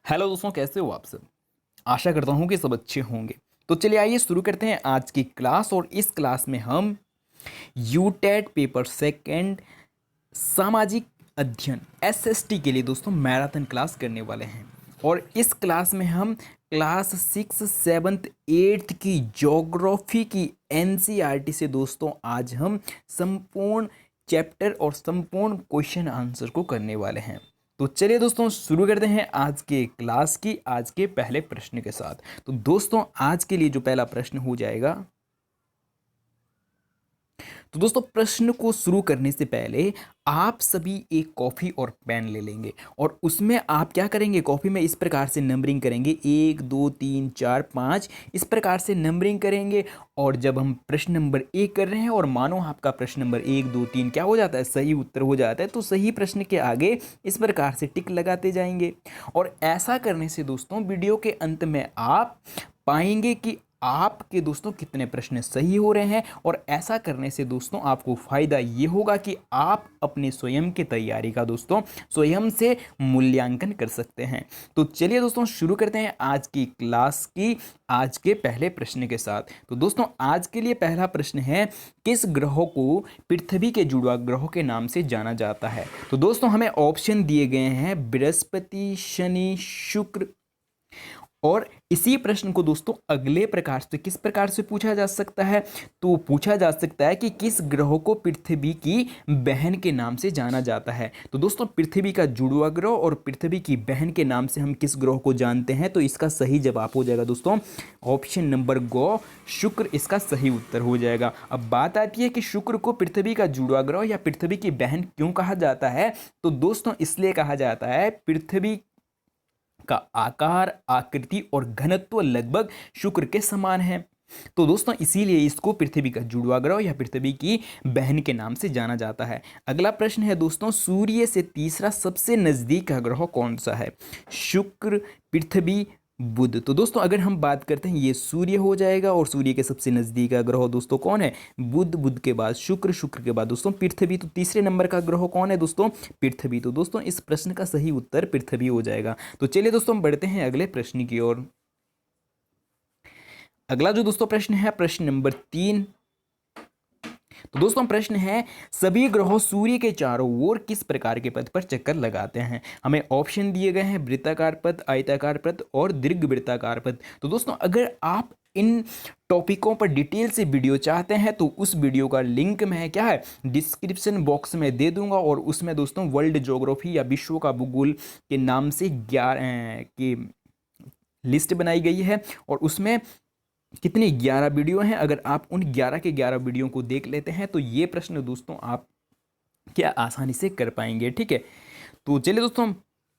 Hello दोस्तों, कैसे हो आप सब। आशा करता हूँ कि सब अच्छे होंगे। तो चलिए आइए शुरू करते हैं आज की क्लास। और इस क्लास में हम यूटेट पेपर सेकंड सामाजिक अध्ययन एसएसटी के लिए दोस्तों मैराथन क्लास करने वाले हैं। और इस क्लास में हम क्लास 6, 7, 8 की ज्योग्राफी की एनसीईआरटी से दोस्तों आज हम संपूर्ण चैप्टर और संपूर्ण क्वेश्चन आंसर को करने वाले हैं। तो चलिए दोस्तों शुरू करते हैं आज के क्लास की आज के पहले प्रश्न के साथ। तो दोस्तों आज के लिए जो पहला प्रश्न हो जाएगा, तो दोस्तों प्रश्न को शुरू करने से पहले आप सभी एक कॉफी और पेन ले लेंगे और उसमें आप क्या करेंगे, कॉफी में इस प्रकार से नंबरिंग करेंगे 1, 2, 3, 4, 5 इस प्रकार से नंबरिंग करेंगे। और जब हम प्रश्न नंबर 1 कर रहे हैं और मानो आपका प्रश्न नंबर 1, 2, 3 क्या हो जाता है, सही उत्तर हो जाता है, तो सही प्रश्न के आगे इस प्रकार से टिक लगाते जाएंगे। और ऐसा करने से दोस्तों वीडियो के अंत में आप पाएंगे कि आपके दोस्तों कितने प्रश्न सही हो रहे हैं। और ऐसा करने से दोस्तों आपको फायदा ये होगा कि आप अपने स्वयं की तैयारी का दोस्तों स्वयं से मूल्यांकन कर सकते हैं। तो चलिए दोस्तों शुरू करते हैं आज की क्लास की आज के पहले प्रश्न के साथ। तो दोस्तों आज के लिए पहला प्रश्न है, किस ग्रह को पृथ्वी के जुड़वा ग्रह के नाम से जाना जाता है। तो दोस्तों हमें ऑप्शन दिए गए हैं बृहस्पति, शनि, शुक्र। और इसी प्रश्न को दोस्तों अगले प्रकार से किस प्रकार से पूछा जा सकता है, तो पूछा जा सकता है कि किस ग्रह को पृथ्वी की बहन के नाम से जाना जाता है। तो दोस्तों पृथ्वी का जुड़वा ग्रह और पृथ्वी की बहन के नाम से हम किस ग्रह को जानते हैं, तो इसका सही जवाब हो जाएगा दोस्तों ऑप्शन नंबर गो, शुक्र इसका सही उत्तर हो जाएगा। अब बात आती है कि शुक्र को पृथ्वी का जुड़वा ग्रह या पृथ्वी की बहन क्यों कहा जाता है, तो दोस्तों इसलिए कहा जाता है पृथ्वी का आकार, आकृति और घनत्व लगभग शुक्र के समान है। तो दोस्तों इसीलिए इसको पृथ्वी का जुड़वा ग्रह या पृथ्वी की बहन के नाम से जाना जाता है। अगला प्रश्न है दोस्तों, सूर्य से तीसरा सबसे नजदीक का ग्रह कौन सा है, शुक्र, पृथ्वी, बुध। तो दोस्तों अगर हम बात करते हैं ये सूर्य हो जाएगा और सूर्य के सबसे नजदीक का ग्रह दोस्तों कौन है, बुध, बुध के बाद शुक्र, शुक्र के बाद दोस्तों पृथ्वी। तो तीसरे नंबर का ग्रह कौन है दोस्तों, पृथ्वी। तो दोस्तों इस प्रश्न का सही उत्तर पृथ्वी हो जाएगा। तो चलिए दोस्तों हम बढ़ते हैं अगले प्रश्न की ओर। अगला जो दोस्तों प्रश्न है प्रश्न नंबर 3। तो दोस्तों प्रश्न है, सभी ग्रह सूर्य के चारों ओर किस प्रकार के पथ पर चक्कर लगाते हैं। हमें ऑप्शन दिए गए हैं वृत्ताकार पथ, आयताकार पथ और दीर्घवृत्ताकार पथ। तो दोस्तों अगर आप इन टॉपिकों पर डिटेल से वीडियो चाहते हैं तो उस वीडियो का लिंक मैं क्या है डिस्क्रिप्शन बॉक्स में दे दूंगा। और उसमें दोस्तों वर्ल्ड ज्योग्राफी या विश्व का भूगोल के नाम से 11 की लिस्ट बनाई गई है। और उसमें कितनी 11 वीडियो हैं, अगर आप उन 11 के 11 वीडियो को देख लेते हैं तो ये प्रश्न दोस्तों आप क्या आसानी से कर पाएंगे। ठीक है, तो चलिए दोस्तों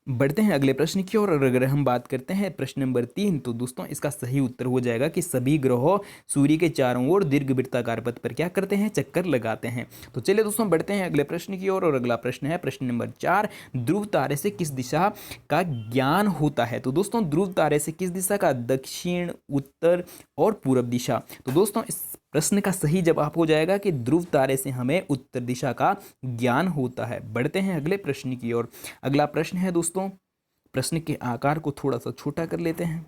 बढ़ते हैं अगले प्रश्न की ओर। और अगर हम बात करते हैं प्रश्न नंबर 3, तो दोस्तों इसका सही उत्तर हो जाएगा कि सभी ग्रह सूर्य के चारों ओर दीर्घवृत्ताकार पथ पर क्या करते हैं, चक्कर लगाते हैं। तो चलिए दोस्तों बढ़ते हैं अगले प्रश्न की ओर। और अगला प्रश्न है प्रश्न नंबर 4, ध्रुव तारे से किस दिशा का ज्ञान होता है। तो दोस्तों ध्रुव तारे से किस दिशा का, दक्षिण, उत्तर और पूर्व दिशा। तो दोस्तों इस प्रश्न का सही जवाब हो जाएगा कि ध्रुव तारे से हमें उत्तर दिशा का ज्ञान होता है। बढ़ते हैं अगले प्रश्न की ओर। अगला प्रश्न है दोस्तों, प्रश्न के आकार को थोड़ा सा छोटा कर लेते हैं।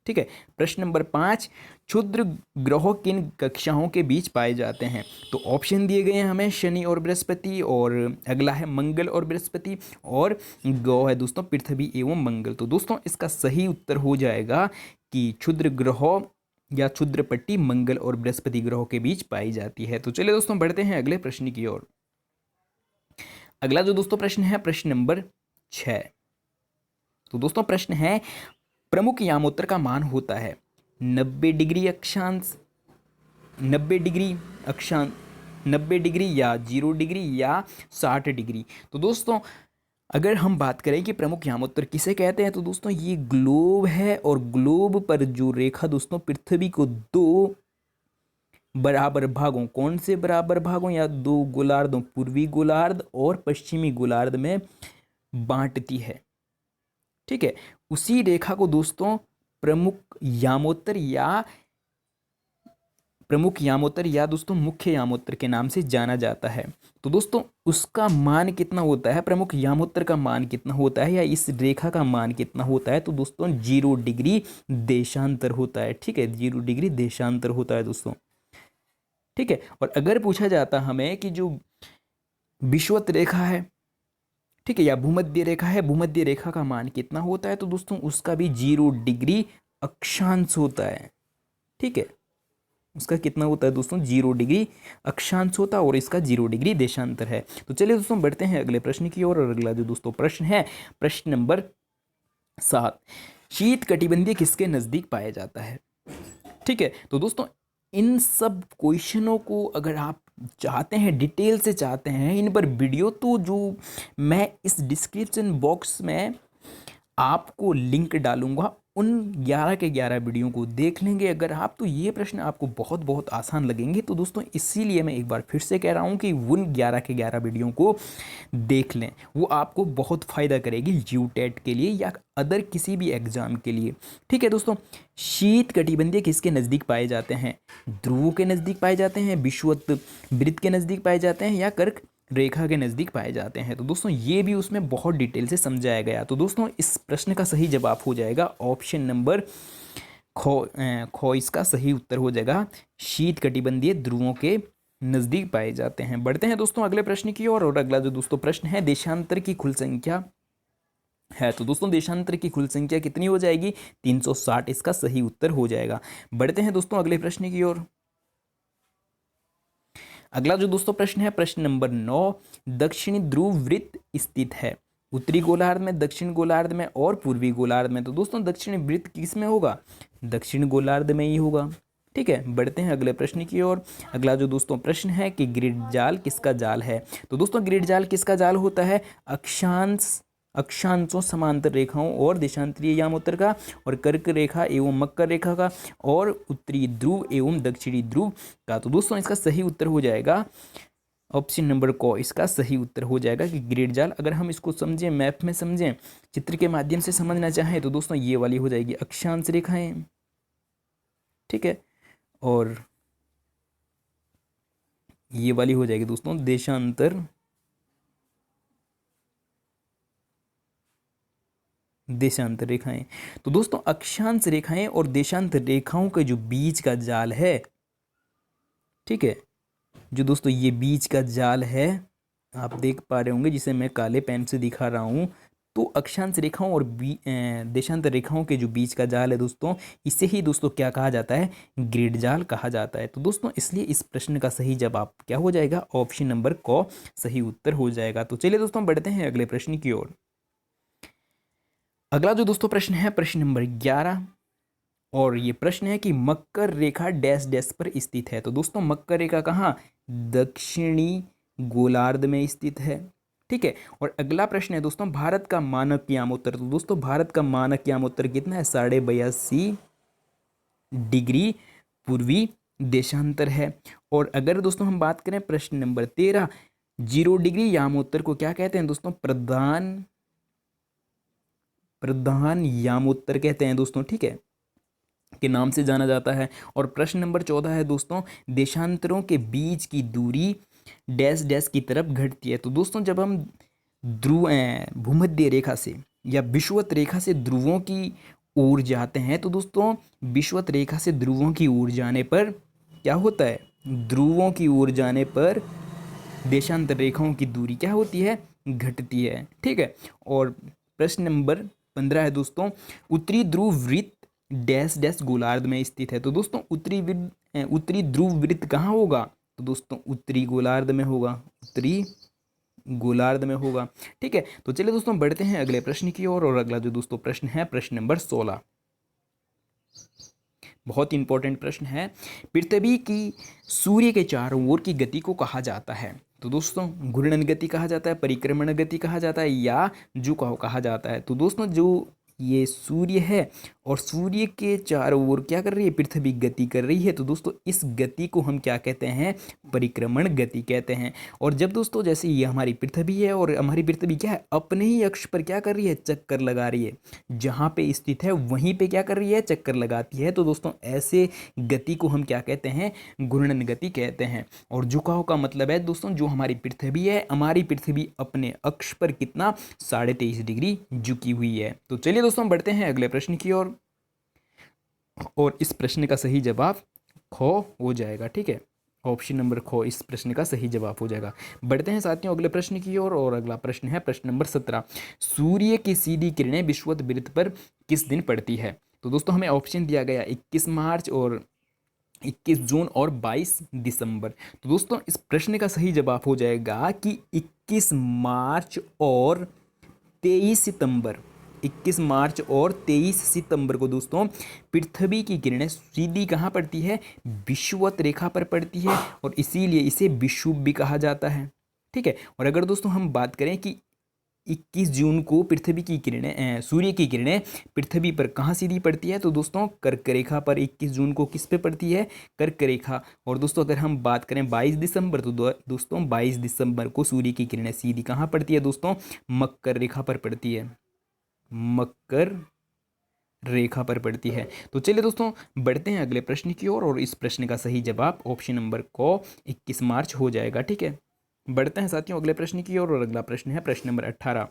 ठीक है, प्रश्न नंबर 5, क्षुद्र ग्रह किन कक्षाओं के बीच पाए जाते हैं। तो ऑप्शन दिए गए हैं हमें शनि और बृहस्पति, और अगला है मंगल और बृहस्पति, और गौ है दोस्तों पृथ्वी एवं मंगल। तो दोस्तों इसका सही उत्तर हो जाएगा कि क्षुद्र ग्रह या क्षुद्र पट्टी मंगल और बृहस्पति ग्रहों के बीच पाई जाती है। तो चलिए दोस्तों बढ़ते हैं अगले प्रश्न की ओर। अगला जो दोस्तों प्रश्न है प्रश्न नंबर 6। तो दोस्तों प्रश्न है, प्रमुख यामोत्तर का मान होता है 90 डिग्री अक्षांश, 90 डिग्री अक्षांश, 90 डिग्री या 0 डिग्री या 60 डिग्री। तो दोस्तों अगर हम बात करें कि प्रमुख यामोत्तर किसे कहते हैं, तो दोस्तों ये ग्लोब है। और ग्लोब पर जो रेखा दोस्तों पृथ्वी को दो बराबर भागों, कौन से बराबर भागों या दो गोलार्धों, पूर्वी गोलार्ध और पश्चिमी गोलार्ध में बांटती है। ठीक है, उसी रेखा को दोस्तों प्रमुख यामोत्तर या प्रमुख यामोत्तर या दोस्तों मुख्य यामोत्तर के नाम से जाना जाता है। तो दोस्तों उसका मान कितना होता है, प्रमुख यामोत्तर का मान कितना होता है या इस रेखा का मान कितना होता है, तो दोस्तों 0 डिग्री देशांतर होता है। ठीक है, 0 डिग्री देशांतर होता है दोस्तों। ठीक है, और अगर पूछा जाता हमें कि जो विषुवत रेखा है, ठीक है, या भूमध्य रेखा है, भूमध्य रेखा का मान कितना होता है, तो दोस्तों उसका भी 0 डिग्री अक्षांश होता है। ठीक है, उसका कितना होता है दोस्तों, 0 डिग्री अक्षांश होता है और इसका 0 डिग्री देशांतर है। तो चलिए दोस्तों बढ़ते हैं अगले प्रश्न की ओर। और अगला जो दोस्तों प्रश्न है, प्रश्न नंबर 7, शीत कटिबंधीय किसके नजदीक पाया जाता है। ठीक है, तो दोस्तों इन सब क्वेश्चनों को अगर आप चाहते हैं, डिटेल से चाहते हैं इन पर वीडियो, तो जो मैं इस डिस्क्रिप्शन बॉक्स में आपको लिंक डालूंगा, उन 11 के 11 वीडियो को देख लेंगे अगर आप, तो ये प्रश्न आपको बहुत बहुत आसान लगेंगे। तो दोस्तों इसीलिए मैं एक बार फिर से कह रहा हूँ कि उन 11 के 11 वीडियो को देख लें, वो आपको बहुत फ़ायदा करेगी यूटेट के लिए या अदर किसी भी एग्जाम के लिए। ठीक है दोस्तों, शीत कटिबंधीय किसके नज़दीक पाए जाते हैं, ध्रुव के नज़दीक पाए जाते हैं, विषुवत वृत्त के नज़दीक पाए जाते हैं या कर्क रेखा के नज़दीक पाए जाते हैं। तो दोस्तों ये भी उसमें बहुत डिटेल से समझाया गया। तो दोस्तों इस प्रश्न का सही जवाब हो जाएगा ऑप्शन नंबर खो इसका सही उत्तर हो जाएगा, शीत कटिबंधीय ध्रुवों के नज़दीक पाए जाते हैं। बढ़ते हैं दोस्तों अगले प्रश्न की ओर। और अगला जो दोस्तों प्रश्न है, देशांतर की कुल संख्या है। तो दोस्तों देशांतर की कुल संख्या कितनी हो जाएगी, 360 इसका सही उत्तर हो जाएगा। बढ़ते हैं दोस्तों अगले प्रश्न की ओर। अगला जो दोस्तों प्रश्न है, प्रश्न नंबर 9, दक्षिणी ध्रुव वृत्त स्थित है उत्तरी गोलार्ध में, दक्षिण गोलार्ध में और पूर्वी गोलार्ध में। तो दोस्तों दक्षिणी वृत्त किस में होगा, दक्षिण गोलार्ध में ही होगा। ठीक है, बढ़ते हैं अगले प्रश्न की ओर। अगला जो दोस्तों प्रश्न है कि ग्रिड जाल किसका जाल है। तो दोस्तों ग्रिड जाल किसका जाल होता है, अक्षांशों समांतर रेखाओं और देशांतरीय यामोत्तर का, और कर्क रेखा एवं मकर रेखा का, और उत्तरी ध्रुव एवं दक्षिणी ध्रुव का। तो दोस्तों इसका सही उत्तर हो जाएगा ऑप्शन नंबर को, इसका सही उत्तर हो जाएगा कि ग्रिड जाल। अगर हम इसको समझें, मैप में समझें, चित्र के माध्यम से समझना चाहें, तो दोस्तों ये वाली हो जाएगी अक्षांश रेखाएं। ठीक है, और ये वाली हो जाएगी दोस्तों देशांतर रेखाएं। तो दोस्तों अक्षांश रेखाएं और देशांतर रेखाओं के जो बीच का जाल है, ठीक है, जो दोस्तों ये बीच का जाल है, आप देख पा रहे होंगे जिसे मैं काले पेन से दिखा रहा हूं, तो अक्षांश रेखाओं और देशांतर रेखाओं के जो बीच का जाल है दोस्तों, इसे ही दोस्तों क्या कहा जाता है, ग्रिड जाल कहा जाता है। तो दोस्तों इसलिए इस प्रश्न का सही जवाब क्या हो जाएगा, ऑप्शन नंबर क सही उत्तर हो जाएगा। तो चलिए दोस्तों बढ़ते हैं अगले प्रश्न की ओर। अगला जो दोस्तों प्रश्न है, प्रश्न नंबर 11, और ये प्रश्न है कि मकर रेखा डैश डैश पर स्थित है। तो दोस्तों मकर रेखा कहाँ, दक्षिणी गोलार्ध में स्थित है। ठीक है, और अगला प्रश्न है दोस्तों, भारत का मानक यामोत्तर। तो दोस्तों भारत का मानक यामोत्तर कितना है, 82.5 डिग्री पूर्वी देशांतर है। और अगर दोस्तों हम बात करें प्रश्न नंबर 13, 0 डिग्री यामोत्तर को क्या कहते हैं दोस्तों, प्रधान यामोत्तर कहते हैं दोस्तों, ठीक है, के नाम से जाना जाता है। और प्रश्न नंबर 14 है दोस्तों, देशांतरों के बीच की दूरी डैश डैश की तरफ घटती है। तो दोस्तों जब हम भूमध्य रेखा से या विषुवत रेखा से ध्रुवों की ओर जाते हैं, तो दोस्तों विषुवत रेखा से ध्रुवों की ओर जाने पर क्या होता है, ध्रुवों की ओर जाने पर देशांतर रेखाओं की दूरी क्या होती है, घटती है। ठीक है, और प्रश्न नंबर 15 है दोस्तों, उत्तरी ध्रुव वृत्त डैश डैश गोलार्ध में स्थित है। तो दोस्तों उत्तरी ध्रुव वृत्त कहाँ होगा, तो दोस्तों उत्तरी गोलार्ध में होगा, उत्तरी गोलार्ध में होगा। ठीक है, तो चलिए दोस्तों बढ़ते हैं अगले प्रश्न की ओर। और अगला जो दोस्तों प्रश्न है, प्रश्न नंबर 16, बहुत इंपॉर्टेंट प्रश्न है। पृथ्वी की सूर्य के चारों ओर की गति को कहा जाता है। तो दोस्तों घूर्णन गति कहा जाता है, परिक्रमण गति कहा जाता है, या झुकाव कहा जाता है। तो दोस्तों जो ये सूर्य है और सूर्य के चारों ओर क्या कर रही है, पृथ्वी गति कर रही है। तो दोस्तों इस गति को हम क्या कहते हैं, परिक्रमण गति कहते हैं। और जब दोस्तों जैसे ये हमारी पृथ्वी है और हमारी पृथ्वी क्या है, अपने ही अक्ष पर क्या कर रही है, चक्कर लगा रही है, जहाँ पे स्थित है वहीं पे क्या कर रही है, चक्कर लगाती है। तो दोस्तों ऐसे गति को हम क्या कहते हैं, घूर्णन गति कहते हैं। और झुकाव का मतलब है दोस्तों जो हमारी पृथ्वी है, हमारी पृथ्वी अपने अक्ष पर कितना 23.5 डिग्री झुकी हुई है। तो चलिए दोस्तों बढ़ते हैं अगले प्रश्न की ओर और इस प्रश्न का सही जवाब खो हो जाएगा। ठीक है, ऑप्शन नंबर खो इस प्रश्न का सही जवाब हो जाएगा। बढ़ते हैं साथियों अगले प्रश्न की ओर और अगला प्रश्न है प्रश्न नंबर 17। सूर्य की सीधी किरणें विषुवत वृत्त पर किस दिन पड़ती है। तो दोस्तों हमें ऑप्शन दिया गया 21 मार्च और 21 जून और 22 दिसंबर। तो दोस्तों इस प्रश्न का सही जवाब हो जाएगा कि 21 मार्च और 23 सितंबर। 21 मार्च और 23 सितंबर को दोस्तों पृथ्वी की किरणें सीधी कहाँ पड़ती है, विषुवत रेखा पर पड़ती है और इसीलिए इसे विषुव भी कहा जाता है। ठीक है, और अगर दोस्तों हम बात करें कि 21 जून को पृथ्वी की किरणें सूर्य की किरणें पृथ्वी पर कहाँ सीधी पड़ती है, तो दोस्तों कर्क रेखा पर 21 जून को किस पे पड़ती है, कर्क रेखा। और दोस्तों अगर हम बात करें 22 दिसंबर तो दोस्तों 22 दिसंबर को सूर्य की किरणें सीधी कहाँ पड़ती है दोस्तों, मकर रेखा पर पड़ती है, मकर रेखा पर पड़ती है। तो चलिए दोस्तों बढ़ते हैं अगले प्रश्न की ओर और इस प्रश्न का सही जवाब ऑप्शन नंबर को 21 मार्च हो जाएगा। ठीक है, बढ़ते हैं साथियों अगले प्रश्न की ओर और अगला प्रश्न है प्रश्न नंबर 18।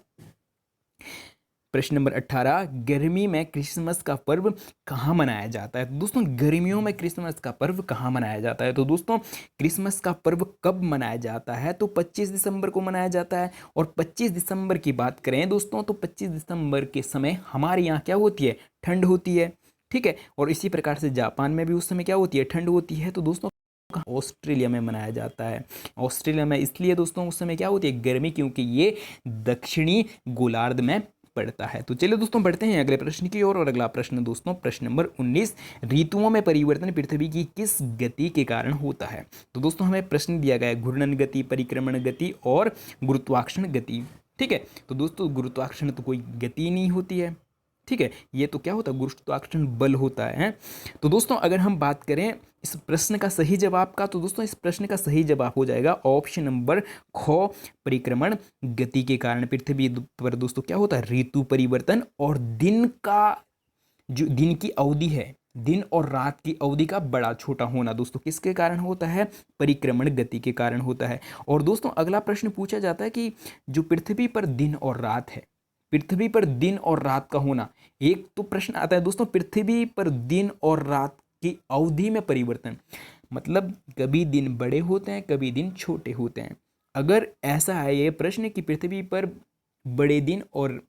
प्रश्न नंबर 18, गर्मी में क्रिसमस का पर्व कहाँ मनाया जाता है। तो दोस्तों गर्मियों में क्रिसमस का पर्व कहाँ मनाया जाता है, तो दोस्तों क्रिसमस का पर्व कब मनाया जाता है, तो 25 दिसंबर को मनाया जाता है। और 25 दिसंबर की बात करें दोस्तों तो 25 दिसंबर के समय हमारे यहाँ क्या होती है, ठंड होती है। ठीक है, और इसी प्रकार से जापान में भी उस समय क्या होती है, ठंड होती है। तो दोस्तों ऑस्ट्रेलिया में मनाया जाता है। ऑस्ट्रेलिया में इसलिए दोस्तों उस समय क्या होती है, गर्मी, क्योंकि ये दक्षिणी गोलार्ध में पड़ता है। तो चलिए दोस्तों बढ़ते हैं अगले प्रश्न की ओर और अगला प्रश्न दोस्तों प्रश्न नंबर 19, ऋतुओं में परिवर्तन पृथ्वी की किस गति के कारण होता है। तो दोस्तों हमें प्रश्न दिया गया है घूर्णन गति, परिक्रमण गति और गुरुत्वाकर्षण गति। ठीक है, तो दोस्तों गुरुत्वाकर्षण तो कोई गति नहीं होती है। ठीक है, ये तो क्या होता है, गुरुत्वाकर्षण बल होता है। तो दोस्तों अगर हम बात करें इस प्रश्न का सही जवाब का, तो दोस्तों इस प्रश्न का सही जवाब हो जाएगा ऑप्शन नंबर खो, परिक्रमण गति के कारण पृथ्वी पर दोस्तों क्या होता है, ऋतु परिवर्तन और दिन का जो दिन की अवधि है, दिन और रात की अवधि का बड़ा छोटा होना दोस्तों किसके कारण होता है, परिक्रमण गति के कारण होता है। और दोस्तों अगला प्रश्न पूछा जाता है कि जो पृथ्वी पर दिन और रात है, पृथ्वी पर दिन और रात का होना, एक तो प्रश्न आता है दोस्तों पृथ्वी पर दिन और रात की अवधि में परिवर्तन, मतलब कभी दिन बड़े होते हैं कभी दिन छोटे होते हैं। अगर ऐसा है ये प्रश्न कि पृथ्वी पर बड़े दिन और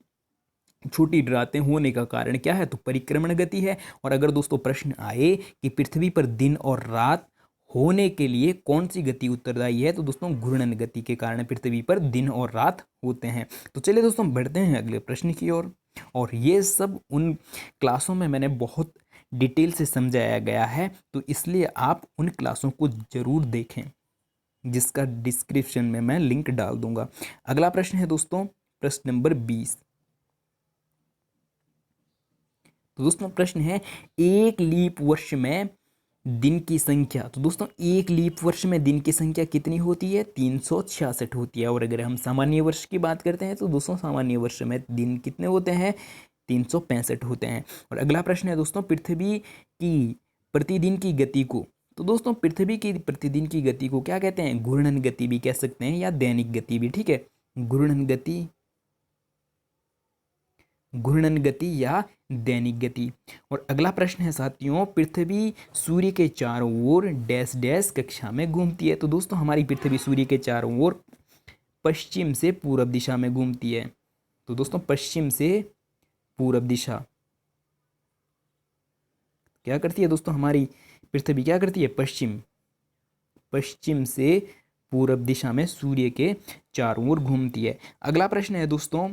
छोटी रातें होने का कारण क्या है, तो परिक्रमण गति है। और अगर दोस्तों प्रश्न आए कि पृथ्वी पर दिन और रात होने के लिए कौन सी गति उत्तरदायी है, तो दोस्तों घूर्णन गति के कारण पृथ्वी पर दिन और रात होते हैं। तो चलिए दोस्तों बढ़ते हैं अगले प्रश्न की ओर और ये सब उन क्लासों में मैंने बहुत डिटेल से समझाया गया है, तो इसलिए आप उन क्लासों को ज़रूर देखें जिसका डिस्क्रिप्शन में मैं लिंक डाल दूंगा। अगला प्रश्न है दोस्तों प्रश्न नंबर 20। तो दोस्तों प्रश्न है एक लीप वर्ष में दिन की संख्या। तो दोस्तों एक लीप वर्ष में दिन की संख्या कितनी होती है, 366 होती है। और अगर हम सामान्य वर्ष की बात करते हैं तो दोस्तों सामान्य वर्ष में दिन कितने होते हैं, 365 होते हैं। और अगला प्रश्न है दोस्तों पृथ्वी की प्रतिदिन की गति को, तो दोस्तों पृथ्वी की प्रतिदिन की गति को क्या कहते हैं, घूर्णन गति भी कह सकते हैं या दैनिक गति भी। ठीक है, घूर्णन गति, घूर्णन गति या दैनिक गति। और अगला प्रश्न है साथियों पृथ्वी सूर्य के चारों ओर डैश डैश कक्षा में घूमती है। तो दोस्तों हमारी पृथ्वी सूर्य के चारों ओर पश्चिम से पूरब दिशा में घूमती है। तो दोस्तों पश्चिम से पूरब दिशा क्या करती है दोस्तों, हमारी पृथ्वी क्या करती है, पश्चिम से पूरब दिशा में सूर्य के चारों ओर घूमती है। अगला प्रश्न है दोस्तों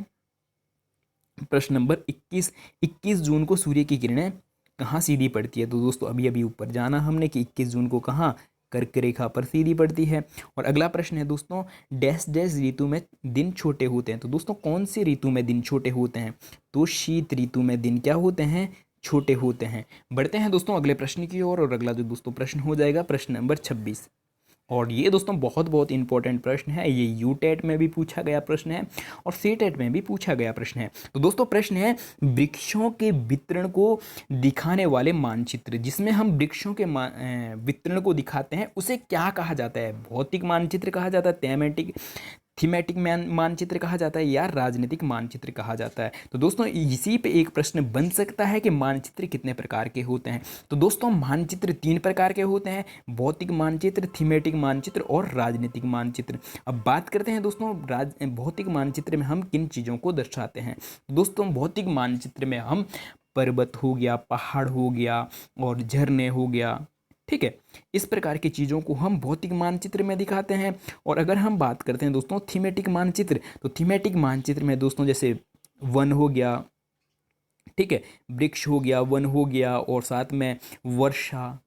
प्रश्न नंबर 21 जून को सूर्य की किरणें कहाँ सीधी पड़ती है। तो दोस्तों अभी ऊपर जाना हमने कि 21 जून को कहाँ, कर्क रेखा पर सीधी पड़ती है। और अगला प्रश्न है दोस्तों, डैश डैश ऋतु में दिन छोटे होते हैं। तो दोस्तों कौन सी ऋतु में दिन छोटे होते हैं? तो शीत ऋतु में दिन क्या होते हैं? छोटे होते हैं। बढ़ते हैं दोस्तों अगले प्रश्न की ओर। और अगला जो दोस्तों प्रश्न हो जाएगा प्रश्न नंबर 26। और ये दोस्तों बहुत बहुत इंपॉर्टेंट प्रश्न है। ये यूटेट में भी पूछा गया प्रश्न है और सीटेट में भी पूछा गया प्रश्न है। तो दोस्तों प्रश्न है, वृक्षों के वितरण को दिखाने वाले मानचित्र, जिसमें हम वृक्षों के वितरण को दिखाते हैं, उसे क्या कहा जाता है? भौतिक मानचित्र कहा जाता है, थीमेटिक मानचित्र कहा जाता है, या राजनीतिक मानचित्र कहा जाता है? तो दोस्तों इसी पे एक प्रश्न बन सकता है कि मानचित्र कितने प्रकार के होते हैं। तो दोस्तों मानचित्र 3 प्रकार के होते हैं, भौतिक मानचित्र, थीमेटिक मानचित्र और राजनीतिक मानचित्र। अब बात करते हैं दोस्तों भौतिक मानचित्र में हम किन चीज़ों को दर्शाते हैं। दोस्तों भौतिक मानचित्र में हम पर्वत हो गया, पहाड़ हो गया और झरने हो गया, ठीक है, इस प्रकार की चीज़ों को हम भौतिक मानचित्र में दिखाते हैं। और अगर हम बात करते हैं दोस्तों थीमेटिक मानचित्र, तो थीमेटिक मानचित्र में दोस्तों जैसे वन हो गया, ठीक है, वृक्ष हो गया, वन हो गया और साथ में वर्षा,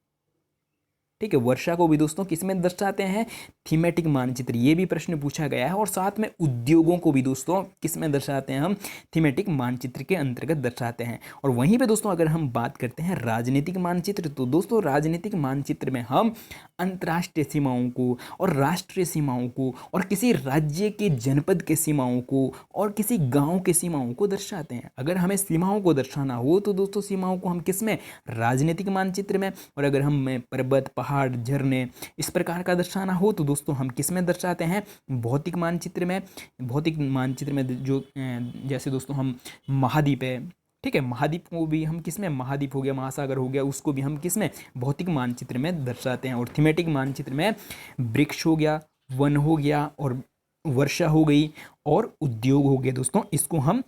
ठीक है, वर्षा को भी दोस्तों किस में दर्शाते हैं? थीमेटिक मानचित्र। ये भी प्रश्न पूछा गया है। और साथ में उद्योगों को भी दोस्तों किस में दर्शाते हैं? हम थीमेटिक मानचित्र के अंतर्गत दर्शाते हैं। और वहीं पे दोस्तों अगर हम बात करते हैं राजनीतिक मानचित्र, तो दोस्तों राजनीतिक मानचित्र में हम अंतर्राष्ट्रीय सीमाओं को और राष्ट्रीय सीमाओं को और किसी राज्य के जनपद के सीमाओं को और किसी गाँव के सीमाओं को दर्शाते हैं। अगर हमें सीमाओं को दर्शाना हो तो दोस्तों सीमाओं को हम किस में? राजनीतिक मानचित्र में। और अगर हम पर्वत, पहाड़, झरने इस प्रकार का दर्शाना हो तो दोस्तों हम किस में दर्शाते हैं? भौतिक मानचित्र में। भौतिक मानचित्र में जो जैसे दोस्तों हम महाद्वीप है, ठीक है, महाद्वीप को भी हम किस में? महाद्वीप हो गया, महासागर हो गया, उसको भी हम किस में? भौतिक मानचित्र में दर्शाते हैं। और थीमेटिक मानचित्र में वृक्ष हो गया, वन हो गया और वर्षा हो गई और उद्योग हो गए दोस्तों, इसको हम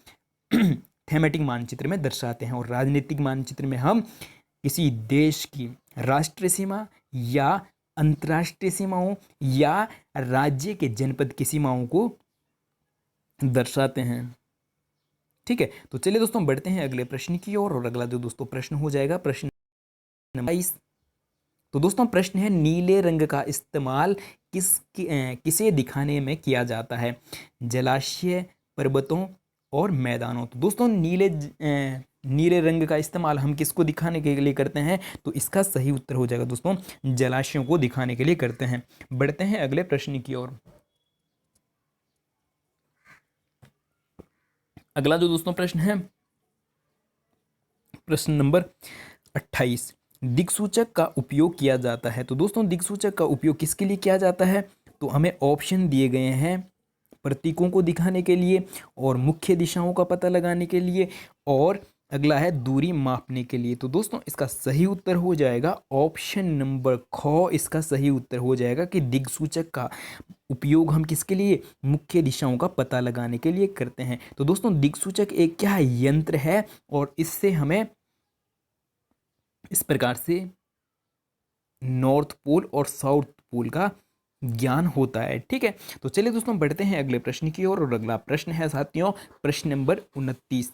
थीमेटिक मानचित्र में दर्शाते हैं। और राजनीतिक मानचित्र में हम किसी देश की राष्ट्रीय सीमा या अंतर्राष्ट्रीय सीमाओं या राज्य के जनपद की सीमाओं को दर्शाते हैं, ठीक है। तो चलिए दोस्तों बढ़ते हैं अगले प्रश्न की ओर। और अगला जो दोस्तों प्रश्न हो जाएगा प्रश्न नंबर 22। तो दोस्तों प्रश्न है, नीले रंग का इस्तेमाल किसे दिखाने में किया जाता है? जलाशय, पर्वतों और मैदानों। तो दोस्तों नीले रंग का इस्तेमाल हम किसको दिखाने के लिए करते हैं? तो इसका सही उत्तर हो जाएगा दोस्तों जलाशयों को दिखाने के लिए करते हैं। बढ़ते हैं अगले प्रश्न की ओर। अगला जो दोस्तों प्रश्न है प्रश्न नंबर 28। दिक्सूचक का उपयोग किया जाता है। तो दोस्तों दिक्सूचक का उपयोग किसके लिए किया जाता है? तो हमें ऑप्शन दिए गए हैं, प्रतीकों को दिखाने के लिए और मुख्य दिशाओं का पता लगाने के लिए, और अगला है दूरी मापने के लिए। तो दोस्तों इसका सही उत्तर हो जाएगा ऑप्शन नंबर ख। इसका सही उत्तर हो जाएगा कि दिक्सूचक का उपयोग हम किसके लिए? मुख्य दिशाओं का पता लगाने के लिए करते हैं। तो दोस्तों दिक्सूचक एक क्या यंत्र है और इससे हमें इस प्रकार से नॉर्थ पोल और साउथ पोल का ज्ञान होता है, ठीक है। तो चलिए दोस्तों बढ़ते हैं अगले प्रश्न की ओर। और अगला प्रश्न है साथियों प्रश्न नंबर 29।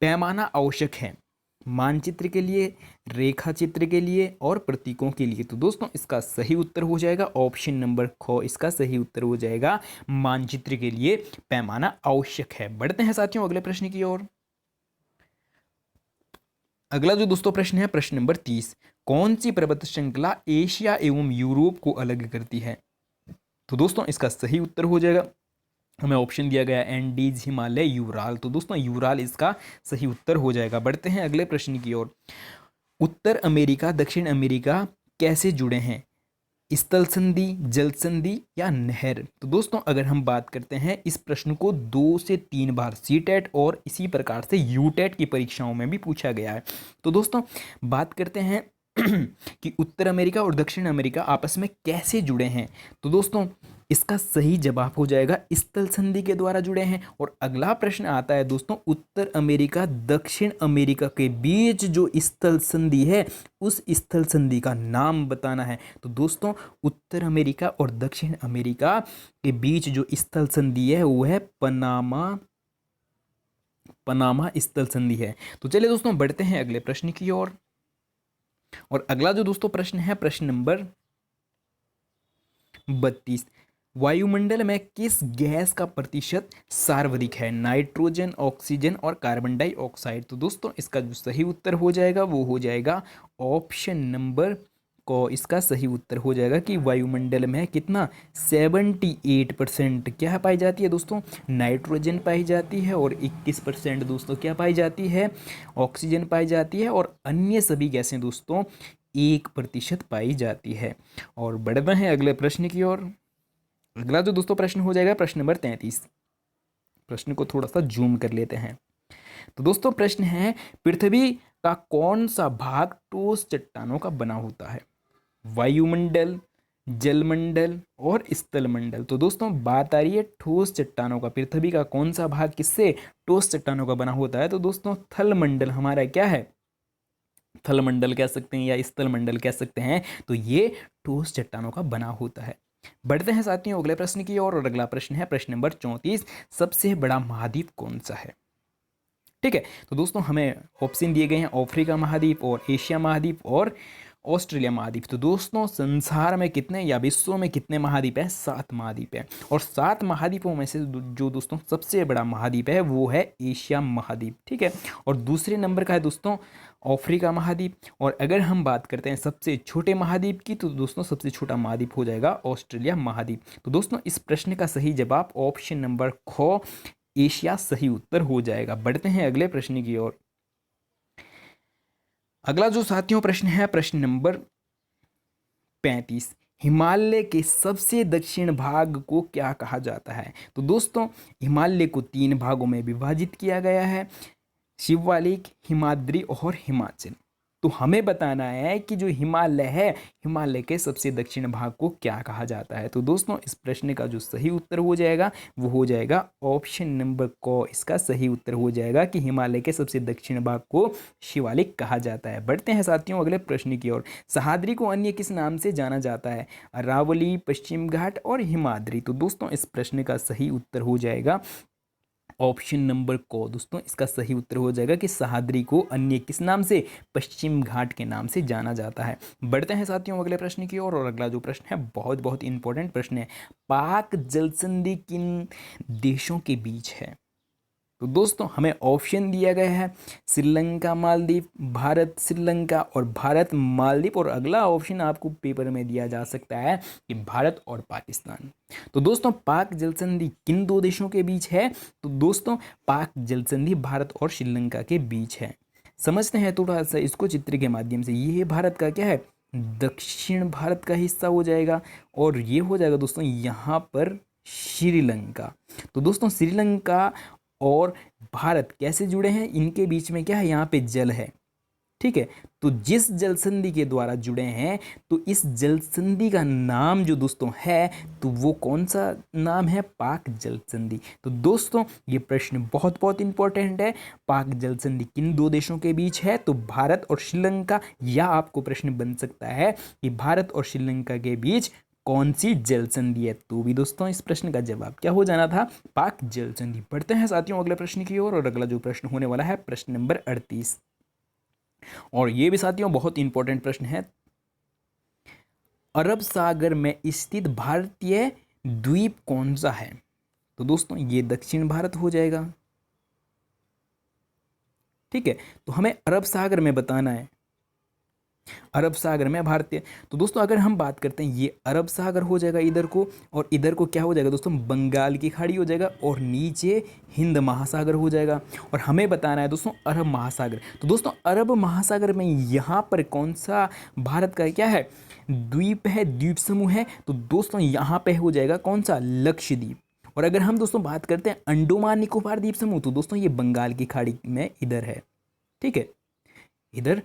पैमाना आवश्यक है मानचित्र के लिए, रेखा चित्र के लिए और प्रतीकों के लिए। तो दोस्तों इसका सही उत्तर हो जाएगा ऑप्शन नंबर ख। इसका सही उत्तर हो जाएगा मानचित्र के लिए पैमाना आवश्यक है। बढ़ते हैं साथियों अगले प्रश्न की ओर। अगला जो दोस्तों प्रश्न है प्रश्न नंबर 30। कौन सी पर्वत श्रृंखला एशिया एवं यूरोप को अलग करती है? तो दोस्तों इसका सही उत्तर हो जाएगा, हमें ऑप्शन दिया गया एंडीज, हिमालय, यूराल। तो दोस्तों यूराल इसका सही उत्तर हो जाएगा। बढ़ते हैं अगले प्रश्न की ओर। उत्तर अमेरिका, दक्षिण अमेरिका कैसे जुड़े हैं? स्थल संधि, जल संधि या नहर? तो दोस्तों अगर हम बात करते हैं इस प्रश्न को 2 से 3 बार सीटेट और इसी प्रकार से यूटेट की परीक्षाओं में भी पूछा गया है। तो दोस्तों बात करते हैं कि उत्तर अमेरिका और दक्षिण अमेरिका आपस में कैसे जुड़े हैं। तो दोस्तों इसका सही जवाब हो जाएगा स्थल संधि के द्वारा जुड़े हैं। और अगला प्रश्न आता है दोस्तों, उत्तर अमेरिका दक्षिण अमेरिका के बीच जो स्थल संधि है उस स्थल संधि का नाम बताना है। तो दोस्तों उत्तर अमेरिका और दक्षिण अमेरिका के बीच जो स्थल संधि है वो है पनामा स्थल संधि है। तो चलिए दोस्तों बढ़ते हैं अगले प्रश्न की ओर। और अगला जो दोस्तों प्रश्न है प्रश्न नंबर 32। वायुमंडल में किस गैस का प्रतिशत सर्वाधिक है? नाइट्रोजन, ऑक्सीजन और कार्बन डाइऑक्साइड। तो दोस्तों इसका जो सही उत्तर हो जाएगा वो हो जाएगा ऑप्शन नंबर को। इसका सही उत्तर हो जाएगा कि वायुमंडल में कितना 78% क्या पाई जाती है दोस्तों? नाइट्रोजन पाई जाती है, और 21% दोस्तों क्या पाई जाती है? ऑक्सीजन पाई जाती है, और अन्य सभी गैसें दोस्तों 1% पाई जाती है। और बढ़ते हैं अगले प्रश्न की ओर। अगला जो दोस्तों प्रश्न हो जाएगा प्रश्न नंबर 33। प्रश्न को थोड़ा सा जूम कर लेते हैं। तो दोस्तों प्रश्न है, पृथ्वी का कौन सा भाग ठोस चट्टानों का बना होता है? वायुमंडल, जलमंडल और स्थलमंडल। तो दोस्तों बात आ रही है ठोस चट्टानों का। पृथ्वी का कौन सा भाग किससे? ठोस चट्टानों का बना होता है। तो दोस्तों थलमंडल हमारा क्या है? थलमंडल कह सकते हैं या स्थलमंडल कह सकते हैं। तो ये ठोस चट्टानों का बना होता है। बढ़ते हैं साथियों अगले प्रश्न की ओर, और अगला प्रश्न है प्रश्न नंबर 34। सबसे बड़ा महाद्वीप कौन सा है? ठीक है, तो दोस्तों हमें ऑप्शन दिए गए हैं अफ्रीका महाद्वीप और एशिया महाद्वीप और ऑस्ट्रेलिया महाद्वीप। तो दोस्तों संसार में कितने या विश्व में कितने महाद्वीप है? 7 महाद्वीप है, और 7 महाद्वीपों में से जो दोस्तों सबसे बड़ा महाद्वीप है वो है एशिया महाद्वीप। ठीक है, और दूसरे नंबर का है दोस्तों अफ्रीका महाद्वीप। और अगर हम बात करते हैं सबसे छोटे महाद्वीप की, तो दोस्तों सबसे छोटा महाद्वीप हो जाएगा ऑस्ट्रेलिया महाद्वीप। तो दोस्तों इस प्रश्न का सही जवाब ऑप्शन नंबर ख एशिया सही उत्तर हो जाएगा। बढ़ते हैं अगले प्रश्न की ओर। अगला जो साथियों प्रश्न है प्रश्न नंबर 35। हिमालय के सबसे दक्षिण भाग को क्या कहा जाता है? तो दोस्तों हिमालय को 3 भागों में विभाजित किया गया है, शिवालिक, हिमाद्री और हिमाचल। तो हमें बताना है कि जो हिमालय है, हिमालय के सबसे दक्षिण भाग को क्या कहा जाता है? तो दोस्तों इस प्रश्न का जो सही उत्तर हो जाएगा वो हो जाएगा ऑप्शन नंबर क। इसका सही उत्तर हो जाएगा कि हिमालय के सबसे दक्षिण भाग को शिवालिक कहा जाता है। बढ़ते हैं साथियों अगले प्रश्न की ओर। सह्याद्री को अन्य किस नाम से जाना जाता है? अरावली, पश्चिम घाट और हिमाद्री। तो दोस्तों इस प्रश्न का सही उत्तर हो जाएगा ऑप्शन नंबर को। दोस्तों इसका सही उत्तर हो जाएगा कि सह्याद्री को अन्य किस नाम से? पश्चिम घाट के नाम से जाना जाता है। बढ़ते हैं साथियों अगले प्रश्न की ओर, और अगला जो प्रश्न है बहुत बहुत इंपॉर्टेंट प्रश्न है। पाक जलसंधि किन देशों के बीच है? तो दोस्तों हमें ऑप्शन दिया गया है श्रीलंका मालदीव, भारत श्रीलंका और भारत मालदीव, और अगला ऑप्शन आपको पेपर में दिया जा सकता है कि भारत और पाकिस्तान। तो दोस्तों पाक जलसंधि किन 2 देशों के बीच है? तो दोस्तों पाक जलसंधि भारत और श्रीलंका के बीच है। समझते हैं थोड़ा सा इसको चित्र के माध्यम से। ये भारत का क्या है? दक्षिण भारत का हिस्सा हो जाएगा, और ये हो जाएगा दोस्तों यहाँ पर श्रीलंका। तो दोस्तों श्रीलंका और भारत कैसे जुड़े हैं? इनके बीच में क्या है? यहाँ पे जल है। ठीक है, तो जिस जल संधि के द्वारा जुड़े हैं, तो इस जल संधि का नाम जो दोस्तों है, तो वो कौन सा नाम है? पाक जल संधि। तो दोस्तों ये प्रश्न बहुत बहुत इंपॉर्टेंट है। पाक जल संधि किन 2 देशों के बीच है? तो भारत और श्रीलंका। या आपको प्रश्न बन सकता है कि भारत और श्रीलंका के बीच कौन सी जल संधि है? तो भी दोस्तों इस प्रश्न का जवाब क्या हो जाना था? पाक जल संधि। बढ़ते हैं साथियों अगले प्रश्न की ओर, और अगला जो प्रश्न होने वाला है प्रश्न नंबर 38, और ये भी साथियों बहुत इंपॉर्टेंट प्रश्न है। अरब सागर में स्थित भारतीय द्वीप कौन सा है? तो दोस्तों ये दक्षिण भारत हो जाएगा। ठीक है, तो हमें अरब सागर में बताना है, अरब सागर में भारतीय। तो दोस्तों अगर हम बात करते हैं, ये अरब सागर हो जाएगा इधर को, और इधर को क्या हो जाएगा दोस्तों? बंगाल की खाड़ी हो जाएगा, और नीचे हिंद महासागर हो जाएगा। और हमें बताना है दोस्तों अरब महासागर। तो दोस्तों अरब महासागर में यहाँ पर कौन सा भारत का क्या है? द्वीप है, द्वीप समूह है। तो दोस्तों यहाँ पे हो जाएगा कौन सा? लक्षद्वीप। और अगर हम दोस्तों बात करते हैं अंडमान निकोबार द्वीप समूह, तो दोस्तों ये बंगाल की खाड़ी में इधर है। ठीक है, इधर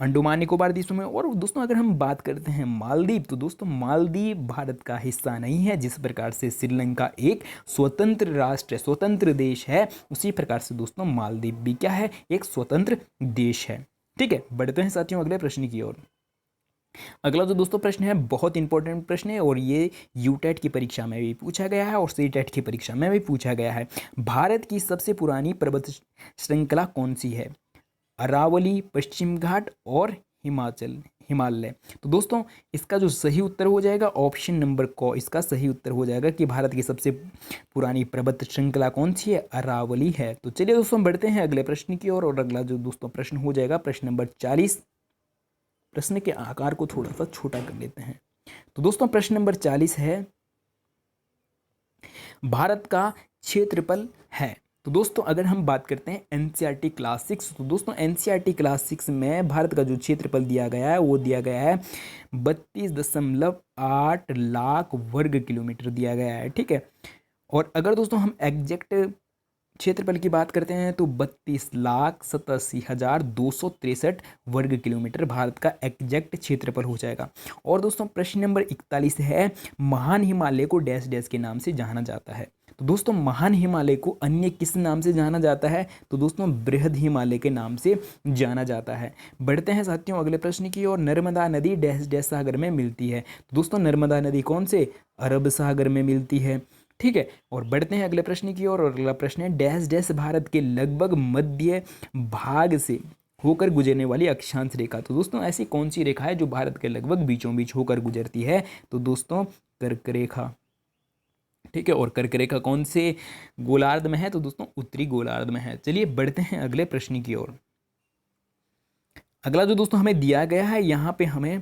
अंडमान निकोबार द्वीप में। और दोस्तों अगर हम बात करते हैं मालदीव, तो दोस्तों मालदीव भारत का हिस्सा नहीं है। जिस प्रकार से श्रीलंका एक स्वतंत्र राष्ट्र, स्वतंत्र देश है, उसी प्रकार से दोस्तों मालदीव भी क्या है? एक स्वतंत्र देश है। ठीक है, बढ़ते हैं साथियों अगले प्रश्न की ओर। अगला जो दोस्तों प्रश्न है बहुत इंपॉर्टेंट प्रश्न है, और ये यूटेट की परीक्षा में भी पूछा गया है और सीटेट की परीक्षा में भी पूछा गया है। भारत की सबसे पुरानी पर्वत श्रृंखला कौन सी है? अरावली, पश्चिम घाट और हिमाचल। हिमालय। तो दोस्तों इसका जो सही उत्तर हो जाएगा ऑप्शन नंबर क, इसका सही उत्तर हो जाएगा कि भारत की सबसे पुरानी पर्वत श्रृंखला कौन सी है, अरावली है। तो चलिए दोस्तों बढ़ते हैं अगले प्रश्न की ओर, और अगला जो दोस्तों प्रश्न हो जाएगा प्रश्न नंबर 40। प्रश्न के आकार को थोड़ा सा छोटा कर लेते हैं। तो दोस्तों प्रश्न नंबर 40 है, भारत का क्षेत्रफल है। तो दोस्तों अगर हम बात करते हैं एनसीईआरटी क्लास 6, तो दोस्तों एनसीईआरटी क्लास 6 में भारत का जो क्षेत्रफल दिया गया है वो दिया गया है 32.8 लाख वर्ग किलोमीटर दिया गया है, ठीक है। और अगर दोस्तों हम एग्जैक्ट क्षेत्रफल की बात करते हैं तो 32,87,263 वर्ग किलोमीटर भारत का एग्जैक्ट क्षेत्रफल हो जाएगा। और दोस्तों प्रश्न नंबर 41 है, महान हिमालय को डैश डैश के नाम से जाना जाता है। तो दोस्तों महान हिमालय को अन्य किस नाम से जाना जाता है, तो दोस्तों बृहद हिमालय के नाम से जाना जाता है। बढ़ते हैं साथियों अगले प्रश्न की ओर, नर्मदा नदी डैश डैश सागर में मिलती है। तो दोस्तों नर्मदा नदी कौन से, अरब सागर में मिलती है, ठीक है। और बढ़ते हैं अगले प्रश्न की ओर, और अगला प्रश्न है, डैश डैश भारत के लगभग मध्य भाग से होकर गुजरने वाली अक्षांश रेखा। तो दोस्तों ऐसी कौन सी रेखा है जो भारत के लगभग बीचों बीच होकर गुजरती है, तो दोस्तों कर्क रेखा, ठीक है। और कर्क रेखा कौन से गोलार्ध में है, तो दोस्तों उत्तरी गोलार्ध में है। चलिए बढ़ते हैं अगले प्रश्न की ओर। अगला जो दोस्तों हमें दिया गया है, यहाँ पे हमें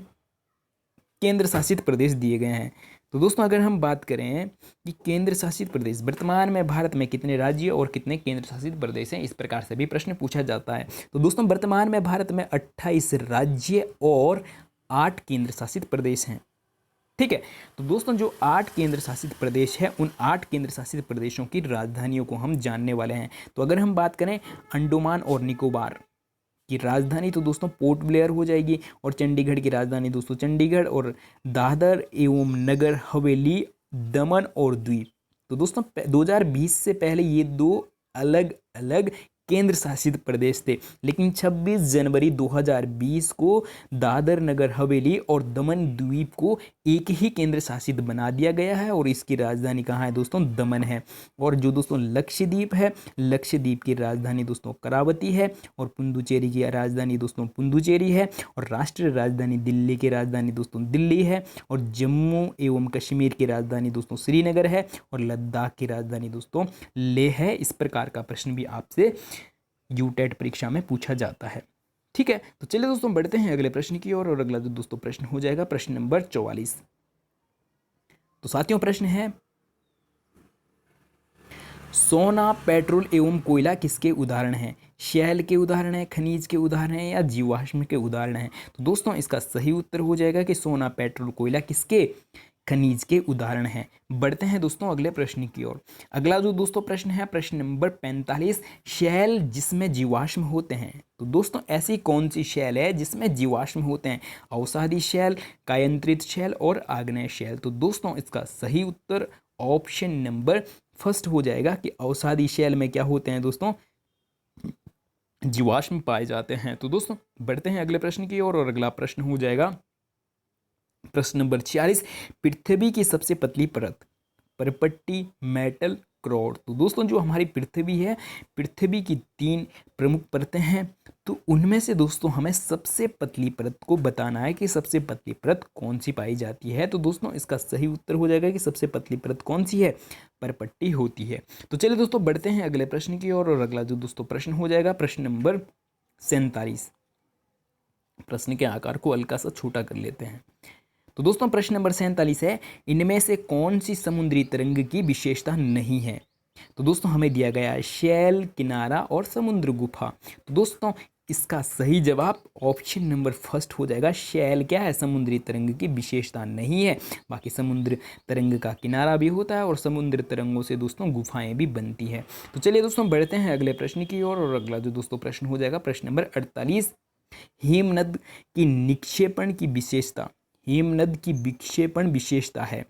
केंद्र शासित प्रदेश दिए गए हैं। तो दोस्तों अगर हम बात करें कि केंद्र शासित प्रदेश वर्तमान में भारत में कितने राज्य और कितने केंद्र शासित प्रदेश हैं, इस प्रकार से भी प्रश्न पूछा जाता है। तो दोस्तों वर्तमान में भारत में 28 राज्य और 8 केंद्र शासित प्रदेश हैं, ठीक है। तो दोस्तों जो 8 केंद्र शासित प्रदेश है, उन 8 केंद्र शासित प्रदेशों की राजधानियों को हम जानने वाले हैं। तो अगर हम बात करें अंडमान और निकोबार की राजधानी, तो दोस्तों पोर्ट ब्लेयर हो जाएगी। और चंडीगढ़ की राजधानी दोस्तों चंडीगढ़। और दादर एवं नगर हवेली, दमन और दीव। तो दोस्तों 2020 से पहले ये 2 अलग अलग केंद्र शासित प्रदेश थे, लेकिन 26 जनवरी 2020 को दादर नगर हवेली और दमन द्वीप को एक ही केंद्र शासित बना दिया गया है, और इसकी राजधानी कहाँ है दोस्तों, दमन है। और जो दोस्तों लक्षद्वीप है, लक्षद्वीप की राजधानी दोस्तों करावती है। और पुडुचेरी की राजधानी दोस्तों पुडुचेरी है। और राष्ट्रीय राजधानी दिल्ली की राजधानी दोस्तों दिल्ली है। और जम्मू एवं कश्मीर की राजधानी दोस्तों श्रीनगर है। और लद्दाख की राजधानी दोस्तों लेह है। इस प्रकार का प्रश्न भी आपसे यूटेट परीक्षा में पूछा जाता है, ठीक है। तो चलिए दोस्तों बढ़ते हैं अगले प्रश्न की ओर, और अगला जो दोस्तों प्रश्न हो जाएगा प्रश्न नंबर 44। तो साथियों प्रश्न है, सोना, पेट्रोल एवं कोयला किसके उदाहरण हैं, शैल के उदाहरण है, खनिज के उदाहरण है, या जीवाश्म के उदाहरण है। तो दोस्तों इसका सही उत्तर हो जाएगा कि सोना, पेट्रोल, कोयला किसके, खनिज के उदाहरण हैं। बढ़ते हैं दोस्तों अगले प्रश्न की ओर। अगला जो दोस्तों प्रश्न है प्रश्न नंबर 45, शैल जिसमें जीवाश्म होते हैं। तो दोस्तों ऐसी कौन सी शैल है जिसमें जीवाश्म होते हैं, अवसादी शैल, कायांतरित शैल और आग्नेय शैल। तो दोस्तों इसका सही उत्तर ऑप्शन नंबर फर्स्ट हो जाएगा कि अवसादी शैल में क्या होते हैं दोस्तों, जीवाश्म पाए जाते हैं। तो दोस्तों बढ़ते हैं अगले प्रश्न की ओर, और अगला प्रश्न हो जाएगा प्रश्न नंबर 46, पृथ्वी की सबसे पतली परत, परपट्टी, मेटल, क्रोड। तो दोस्तों जो हमारी पृथ्वी है, पृथ्वी की 3 प्रमुख परतें हैं। तो उनमें से दोस्तों हमें सबसे पतली परत को बताना है कि सबसे पतली परत कौन सी पाई जाती है। तो दोस्तों इसका सही उत्तर हो जाएगा कि सबसे पतली परत कौन सी है, परपट्टी होती है। तो चलिए दोस्तों बढ़ते हैं अगले प्रश्न की ओर, और अगला जो दोस्तों प्रश्न हो जाएगा प्रश्न नंबर 47। प्रश्न के आकार को हल्का सा छोटा कर लेते हैं। तो दोस्तों प्रश्न नंबर 47 है, इनमें से कौन सी समुद्री तरंग की विशेषता नहीं है। तो दोस्तों हमें दिया गया है शैल, किनारा और समुद्र गुफा। तो दोस्तों इसका सही जवाब ऑप्शन नंबर फर्स्ट हो जाएगा, शैल क्या है, समुद्री तरंग की विशेषता नहीं है। बाकी समुद्र तरंग का किनारा भी होता है, और समुद्र तरंगों से दोस्तों गुफाएं भी बनती है। तो चलिए दोस्तों बढ़ते हैं अगले प्रश्न की ओर, और अगला जो दोस्तों प्रश्न हो जाएगा प्रश्न नंबर 48, हिमनद की निक्षेपण की विशेषता, हिमनद की विक्षेपण विशेषता है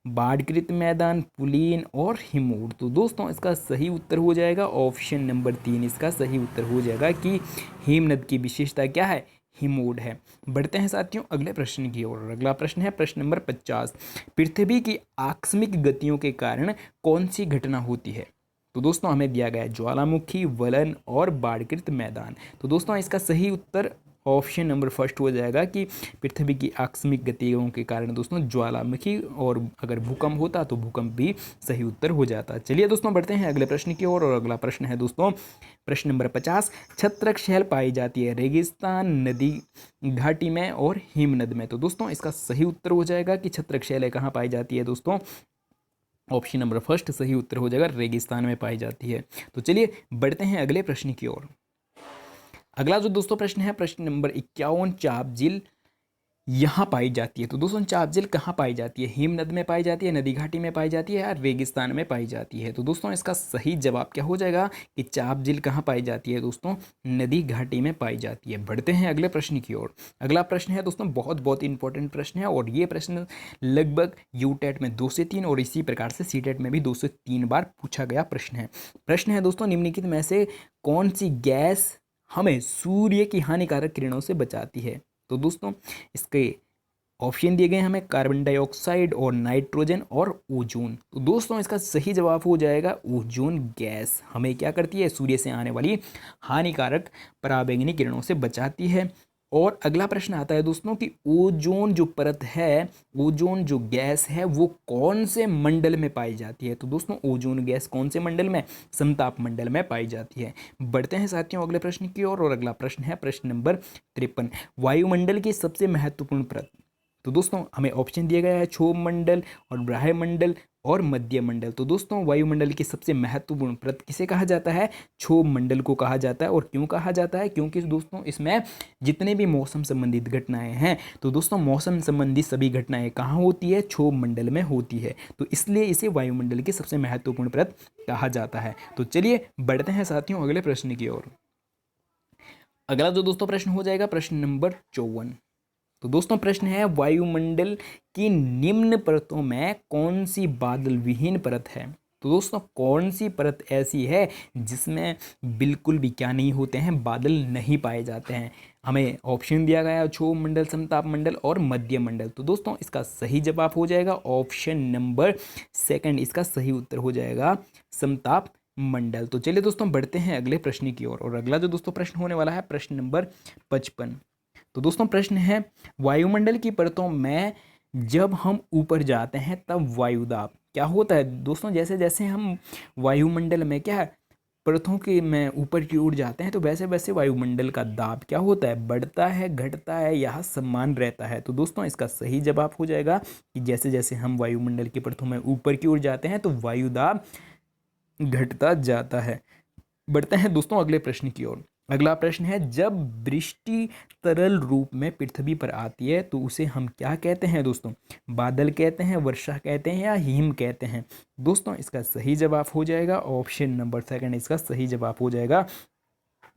बाढ़कृत मैदान, पुलीन और हिमोड। तो दोस्तों इसका सही उत्तर हो जाएगा ऑप्शन नंबर 3, इसका सही उत्तर हो जाएगा कि हिमनद की विशेषता क्या है, हिमोड है। बढ़ते हैं साथियों अगले प्रश्न की ओर। अगला प्रश्न है प्रश्न नंबर 50, पृथ्वी की आकस्मिक गतियों के कारण कौन सी घटना होती है। तो दोस्तों हमें दिया गया है ज्वालामुखी, वलन और बाढ़कृत मैदान। तो दोस्तों इसका सही उत्तर ऑप्शन नंबर फर्स्ट हो जाएगा कि पृथ्वी की आकस्मिक गतियों के कारण दोस्तों ज्वालामुखी, और अगर भूकंप होता तो भूकंप भी सही उत्तर हो जाता। चलिए दोस्तों बढ़ते हैं अगले प्रश्न की ओर, और अगला प्रश्न है दोस्तों प्रश्न नंबर 50। छत्रक शैल पाई जाती है रेगिस्तान, नदी घाटी में और हिमनद में। तो दोस्तों इसका सही उत्तर हो जाएगा कि छत्रक शैल कहाँ पाई जाती है दोस्तों, ऑप्शन नंबर फर्स्ट सही उत्तर हो जाएगा, रेगिस्तान में पाई जाती है। तो चलिए बढ़ते हैं अगले प्रश्न की ओर। अगला जो दोस्तों प्रश्न है प्रश्न नंबर 51। चाप झील यहाँ पाई जाती है। तो दोस्तों चाप झील कहाँ पाई जाती है, हिमनद में पाई जाती है, नदी घाटी में पाई जाती है या रेगिस्तान में पाई जाती है। तो दोस्तों इसका सही जवाब क्या हो जाएगा कि चाप झील कहाँ पाई जाती है दोस्तों, नदी घाटी में पाई जाती है। बढ़ते हैं अगले प्रश्न की ओर। अगला प्रश्न है दोस्तों बहुत बहुत इंपॉर्टेंट प्रश्न है, और ये प्रश्न लगभग यूटेट में 2 से 3 और इसी प्रकार से सीटेट में भी 2 से 3 बार पूछा गया प्रश्न है। प्रश्न है दोस्तों निम्नलिखित में से कौन सी गैस हमें सूर्य की हानिकारक किरणों से बचाती है। तो दोस्तों इसके ऑप्शन दिए गए हमें कार्बन डाइऑक्साइड और नाइट्रोजन और ओजोन। तो दोस्तों इसका सही जवाब हो जाएगा ओजोन गैस हमें क्या करती है, सूर्य से आने वाली हानिकारक पराबैंगनी किरणों से बचाती है। और अगला प्रश्न आता है दोस्तों कि ओजोन जो परत है, ओजोन जो गैस है वो कौन से मंडल में पाई जाती है। तो दोस्तों ओजोन गैस कौन से मंडल में, समताप मंडल में पाई जाती है। बढ़ते हैं साथियों अगले प्रश्न की ओर, और अगला प्रश्न है प्रश्न नंबर 53। वायुमंडल की सबसे महत्वपूर्ण परत। तो दोस्तों हमें ऑप्शन दिया गया है क्षोभ मंडल और ब्राह्मंडल और मध्य मंडल। तो दोस्तों वायुमंडल की सबसे महत्वपूर्ण परत किसे कहा जाता है, क्षोभ मंडल को कहा जाता है। और क्यों कहा जाता है, क्योंकि दोस्तों इसमें जितने भी मौसम संबंधित घटनाएं हैं, तो दोस्तों मौसम संबंधी सभी घटनाएं कहाँ होती है, क्षोभ मंडल में होती है। तो इसलिए इसे वायुमंडल की सबसे महत्वपूर्ण परत कहा जाता है। तो चलिए बढ़ते हैं साथियों अगले प्रश्न की ओर। अगला जो दोस्तों प्रश्न हो जाएगा प्रश्न नंबर 54। तो दोस्तों प्रश्न है वायुमंडल की निम्न परतों में कौन सी बादल विहीन परत है। तो दोस्तों कौन सी परत ऐसी है जिसमें बिल्कुल भी क्या नहीं होते हैं, बादल नहीं पाए जाते हैं। हमें ऑप्शन दिया गया है क्षोभ मंडल, समताप मंडल और मध्य मंडल। तो दोस्तों इसका सही जवाब हो जाएगा ऑप्शन नंबर सेकंड, इसका सही उत्तर हो जाएगा समताप मंडल। तो चलिए दोस्तों बढ़ते हैं अगले प्रश्न की ओर, और अगला जो दोस्तों प्रश्न होने वाला है प्रश्न नंबर 55। तो दोस्तों प्रश्न है वायुमंडल की परतों में जब हम ऊपर जाते हैं तब वायुदाब क्या होता है। दोस्तों जैसे जैसे हम वायुमंडल में क्या है परतों के में ऊपर की ओर जाते हैं, तो वैसे वैसे वायुमंडल का दाब क्या होता है, बढ़ता है, घटता है या समान रहता है। तो दोस्तों इसका सही जवाब हो जाएगा कि जैसे जैसे हम वायुमंडल की परतों में ऊपर की ओर जाते हैं तो वायुदाब घटता जाता है। बढ़ते हैं दोस्तों अगले प्रश्न की ओर। अगला प्रश्न है जब वृष्टि तरल रूप में पृथ्वी पर आती है तो उसे हम क्या कहते हैं दोस्तों, बादल कहते हैं, वर्षा कहते हैं या हिम कहते हैं। दोस्तों इसका सही जवाब हो जाएगा ऑप्शन नंबर सेकंड, इसका सही जवाब हो जाएगा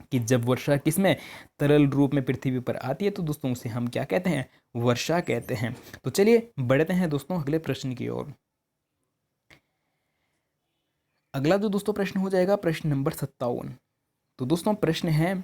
कि जब वर्षा किसमें, तरल रूप में पृथ्वी पर आती है तो दोस्तों उसे हम क्या कहते हैं, वर्षा कहते हैं। तो चलिए बढ़ते हैं दोस्तों अगले प्रश्न की ओर। अगला जो दोस्तों प्रश्न हो जाएगा प्रश्न नंबर 57। तो दोस्तों प्रश्न है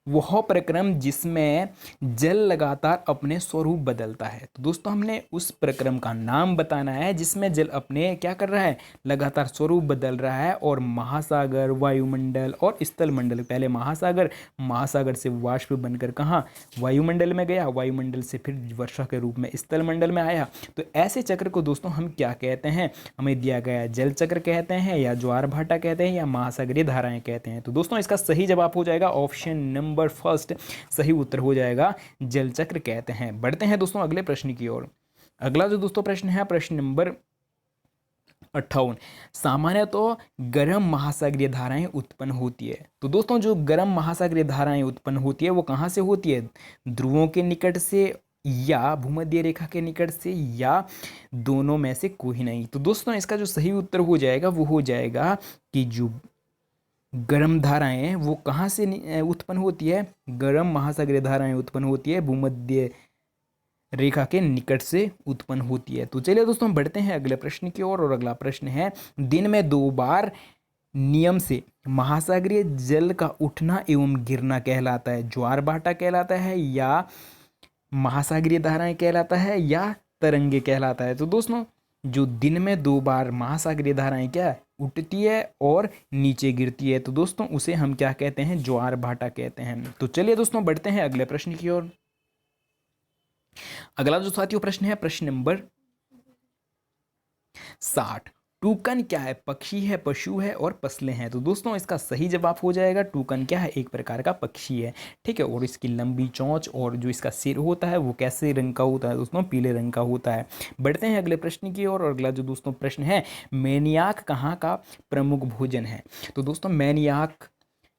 वह प्रक्रम जिसमें जल लगातार अपने स्वरूप बदलता है। तो दोस्तों हमने उस प्रक्रम का नाम बताना है जिसमें जल अपने क्या कर रहा है, लगातार स्वरूप बदल रहा है। और महासागर, वायुमंडल और स्थल मंडल, पहले महासागर, महासागर से वाष्प बनकर कहाँ, वायुमंडल में गया, वायुमंडल से फिर वर्षा के रूप में स्थल मंडल में आया। तो ऐसे चक्र को दोस्तों हम क्या कहते हैं, हमें दिया गया जल चक्र कहते हैं या ज्वार भाटा कहते हैं या महासागरीय धाराएं कहते हैं। तो दोस्तों इसका सही जवाब हो जाएगा ऑप्शन नंबर फर्स्ट, सही उत्तर हो जाएगा जल चक्र कहते हैं। बढ़ते हैं दोस्तों अगले प्रश्न की ओर। अगला जो दोस्तों प्रश्न है प्रश्न नंबर 58। सामान्य तो गर्म महासागरीय धाराएं उत्पन्न होती है। तो दोस्तों जो गर्म महासागरीय धाराएं उत्पन्न होती है वो कहाँ से होती है, ध्रुवों के निकट से या भूमध्य रेखा के निकट से या दोनों में से कोई नहीं। तो दोस्तों इसका जो सही उत्तर हो जाएगा वो हो जाएगा कि जो गर्म धाराएं वो कहाँ से उत्पन्न होती है, गर्म महासागरीय धाराएं उत्पन्न होती है भूमध्य रेखा के निकट से उत्पन्न होती है। तो चलिए दोस्तों बढ़ते हैं अगले प्रश्न की ओर, और अगला प्रश्न है दिन में 2 बार नियम से महासागरीय जल का उठना एवं गिरना कहलाता है, ज्वार भाटा कहलाता है या महासागरीय धाराएं कहलाता है या तरंगे कहलाता है। तो दोस्तों जो दिन में 2 बार महासागरीय धाराएं क्या उठती है और नीचे गिरती है, तो दोस्तों उसे हम क्या कहते हैं, ज्वार भाटा कहते हैं। तो चलिए दोस्तों बढ़ते हैं अगले प्रश्न की ओर। अगला जो साथियों प्रश्न है प्रश्न नंबर 60। टूकन क्या है, पक्षी है, पशु है और पसले हैं। तो दोस्तों इसका सही जवाब हो जाएगा टूकन क्या है, एक प्रकार का पक्षी है, ठीक है। और इसकी लंबी चोंच और जो इसका सिर होता है वो कैसे रंग का होता है दोस्तों, पीले रंग का होता है। बढ़ते हैं अगले प्रश्न की ओर। और अगला जो दोस्तों प्रश्न है, मैनियाक कहाँ का प्रमुख भोजन है। तो दोस्तों मैनियाक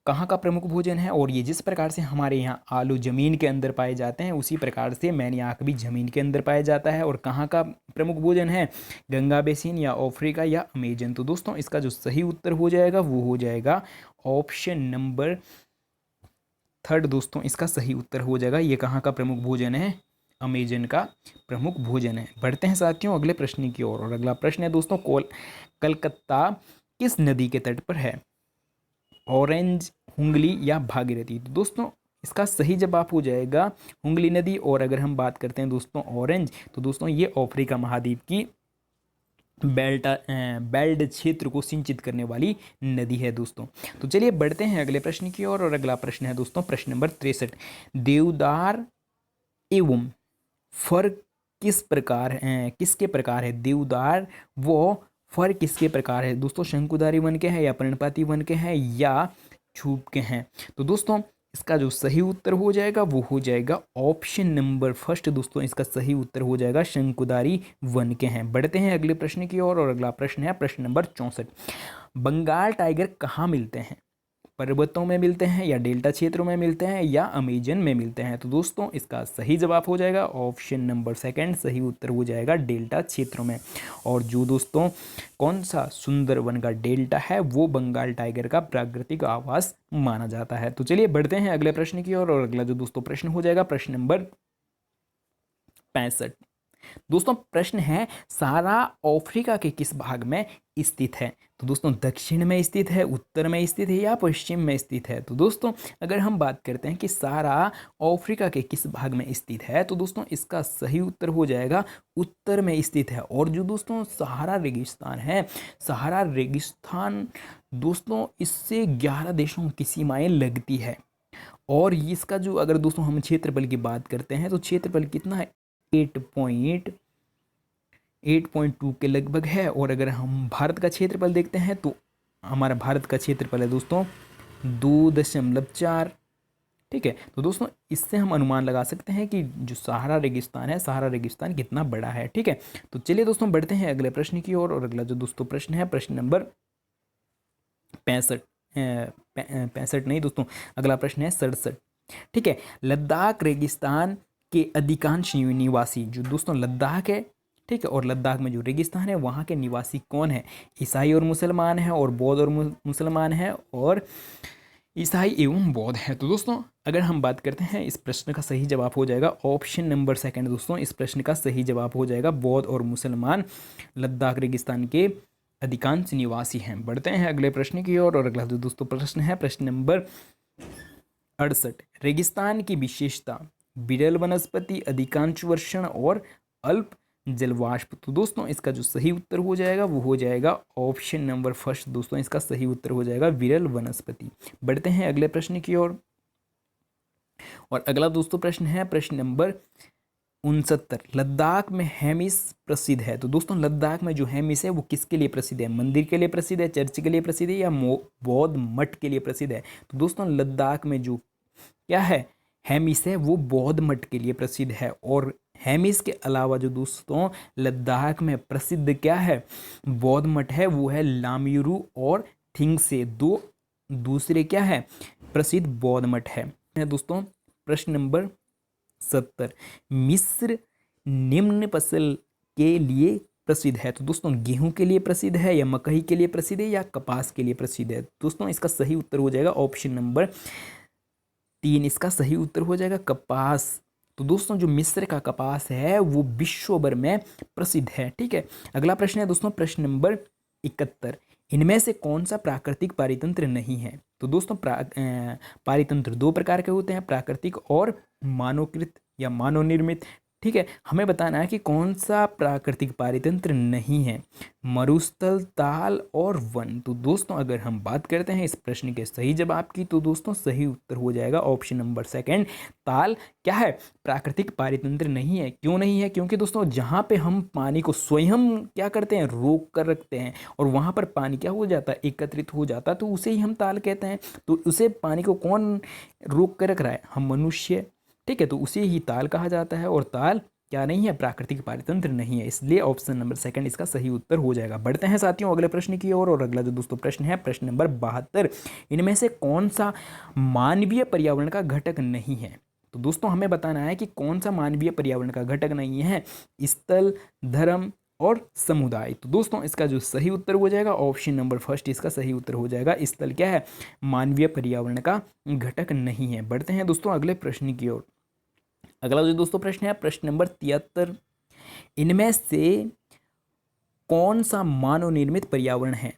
कहाँ का प्रमुख भोजन है, और ये जिस प्रकार से हमारे यहाँ आलू जमीन के अंदर पाए जाते हैं उसी प्रकार से मैनियाक भी जमीन के अंदर पाया जाता है। और कहाँ का प्रमुख भोजन है, गंगा बेसिन या अफ्रीका या अमेजन। तो दोस्तों इसका जो सही उत्तर हो जाएगा वो हो जाएगा ऑप्शन नंबर 3 दोस्तों, इसका सही उत्तर हो जाएगा। ये कहाँ का प्रमुख भोजन है, अमेजन का प्रमुख भोजन है। बढ़ते हैं साथियों अगले प्रश्न की ओर। और अगला प्रश्न है दोस्तों, कलकत्ता किस नदी के तट पर है, ऑरेंज, हुंगली या भागीरथी। तो दोस्तों इसका सही जवाब हो जाएगा हुंगली नदी। और अगर हम बात करते हैं दोस्तों ऑरेंज, तो दोस्तों ये अफ्रीका महाद्वीप की बेल्ट क्षेत्र को सिंचित करने वाली नदी है दोस्तों। तो चलिए बढ़ते हैं अगले प्रश्न की ओर। और अगला प्रश्न है दोस्तों प्रश्न नंबर 63। देवदार एवं फर किस प्रकार है, किसके प्रकार है, देवदार वो फर किसके प्रकार है दोस्तों, शंकुधारी वन के हैं या पर्णपाती वन के हैं या छूप के हैं। तो दोस्तों इसका जो सही उत्तर हो जाएगा वो हो जाएगा ऑप्शन नंबर 1 दोस्तों, इसका सही उत्तर हो जाएगा शंकुधारी वन के हैं। बढ़ते हैं अगले प्रश्न की ओर। और अगला प्रश्न है प्रश्न नंबर 64। बंगाल टाइगर कहाँ मिलते हैं, पर्वतों में मिलते हैं या डेल्टा क्षेत्रों में मिलते हैं या अमेजन में मिलते हैं। तो दोस्तों इसका सही जवाब हो जाएगा ऑप्शन नंबर 2, सही उत्तर हो जाएगा डेल्टा क्षेत्रों में। और जो दोस्तों कौन सा सुंदरवन का डेल्टा है वो बंगाल टाइगर का प्राकृतिक आवास माना जाता है। तो चलिए बढ़ते हैं अगले प्रश्न की ओर। और अगला जो दोस्तों प्रश्न हो जाएगा प्रश्न नंबर 65। दोस्तों प्रश्न है सहारा अफ्रीका के किस भाग में स्थित है। तो दोस्तों दक्षिण में स्थित है, उत्तर में स्थित है या पश्चिम में स्थित है। तो दोस्तों अगर हम बात करते हैं कि सहारा अफ्रीका के किस भाग में स्थित है, तो दोस्तों इसका सही उत्तर हो जाएगा उत्तर में स्थित है। और जो दोस्तों सहारा रेगिस्तान है, सहारा रेगिस्तान दोस्तों इससे 11 देशों की सीमाएं लगती है। और इसका जो अगर दोस्तों हम क्षेत्रफल की बात करते हैं तो क्षेत्रफल कितना है, 8.2 के लगभग है। और अगर हम भारत का क्षेत्रफल देखते हैं तो हमारा भारत का क्षेत्रफल है दोस्तों 2.4, ठीक है। तो दोस्तों इससे हम अनुमान लगा सकते हैं कि जो सहारा रेगिस्तान है, सहारा रेगिस्तान कितना बड़ा है, ठीक है। तो चलिए दोस्तों बढ़ते हैं अगले प्रश्न की ओर। और अगला जो दोस्तों प्रश्न है प्रश्न नंबर 65 नहीं दोस्तों, अगला प्रश्न है 67, ठीक है। लद्दाख रेगिस्तान के अधिकांश निवासी, जो दोस्तों लद्दाख है, ठीक है, और लद्दाख में जो रेगिस्तान है वहाँ के निवासी कौन है, ईसाई और मुसलमान है, और बौद्ध और मुसलमान है, और ईसाई एवं बौद्ध है। तो दोस्तों अगर हम बात करते हैं इस प्रश्न का सही जवाब हो जाएगा ऑप्शन नंबर 2 दोस्तों, इस प्रश्न का सही जवाब हो जाएगा बौद्ध और मुसलमान लद्दाख रेगिस्तान के अधिकांश निवासी हैं। बढ़ते हैं अगले प्रश्न की ओर। और अगला जो दोस्तों प्रश्न है प्रश्न नंबर 68। रेगिस्तान की विशेषता, विरल वनस्पति, अधिकांश वर्षण और अल्प जलवाष्प। तो दोस्तों इसका जो सही उत्तर हो जाएगा वो हो जाएगा ऑप्शन नंबर 1 दोस्तों, इसका सही उत्तर हो जाएगा विरल वनस्पति। बढ़ते हैं अगले प्रश्न की ओर। और अगला दोस्तों प्रश्न है प्रश्न नंबर 69। लद्दाख में हेमिस प्रसिद्ध है। तो दोस्तों लद्दाख में जो हेमिस है वो किसके लिए प्रसिद्ध है, मंदिर के लिए प्रसिद्ध है, चर्च के लिए प्रसिद्ध है या बौद्ध मठ के लिए प्रसिद्ध है। तो दोस्तों लद्दाख में जो क्या है हेमिस है वो बौद्ध मठ के लिए प्रसिद्ध है। और हेमिस के अलावा जो दोस्तों लद्दाख में प्रसिद्ध क्या है, बौद्ध मठ है, वो है लाम्यूरू और थिंगसे, दो दूसरे क्या है प्रसिद्ध बौद्ध मठ है दोस्तों। प्रश्न नंबर 70। मिस्र निम्न फसल के लिए प्रसिद्ध है। तो दोस्तों गेहूं के लिए प्रसिद्ध है या मकई के लिए प्रसिद्ध है या कपास के लिए प्रसिद्ध है। दोस्तों इसका सही उत्तर हो जाएगा ऑप्शन नंबर 3, इसका सही उत्तर हो जाएगा कपास। तो दोस्तों जो मिस्र का कपास है वो विश्व भर में प्रसिद्ध है, ठीक है। अगला प्रश्न है दोस्तों प्रश्न नंबर 71। इनमें से कौन सा प्राकृतिक पारितंत्र नहीं है। तो दोस्तों पारितंत्र 2 प्रकार के होते हैं, प्राकृतिक और मानवकृत या मानव निर्मित। ठीक है, हमें बताना है कि कौन सा प्राकृतिक पारितंत्र नहीं है, मरुस्थल, ताल और वन। तो दोस्तों अगर हम बात करते हैं इस प्रश्न के सही जवाब की, तो दोस्तों सही उत्तर हो जाएगा ऑप्शन नंबर सेकंड, ताल क्या है, प्राकृतिक पारितंत्र नहीं है। क्यों नहीं है? क्योंकि दोस्तों जहाँ पे हम पानी को स्वयं क्या करते हैं, रोक कर रखते हैं, और वहाँ पर पानी क्या हो जाता है, एकत्रित हो जाता है, तो उसे ही हम ताल कहते हैं। तो उसे पानी को कौन रोक कर रख रहा है, हम मनुष्य। ठीक है, तो उसे ही ताल कहा जाता है, और ताल क्या नहीं है, प्राकृतिक पारितंत्र नहीं है, इसलिए ऑप्शन नंबर सेकंड इसका सही उत्तर हो जाएगा। बढ़ते हैं साथियों अगले प्रश्न की ओर, और अगला जो दोस्तों प्रश्न है प्रश्न नंबर 72, इनमें से कौन सा मानवीय पर्यावरण का घटक नहीं है। तो दोस्तों हमें बताना है कि कौन सा मानवीय पर्यावरण का घटक नहीं है, स्थल, धर्म और समुदाय। तो दोस्तों इसका जो सही उत्तर हो जाएगा ऑप्शन नंबर फर्स्ट इसका सही उत्तर हो जाएगा। स्थल क्या है, मानवीय पर्यावरण का घटक नहीं है। बढ़ते हैं दोस्तों अगले प्रश्न की ओर। अगला जो दोस्तों प्रश्न है प्रश्न नंबर 73, इनमें से कौन सा मानव निर्मित पर्यावरण है,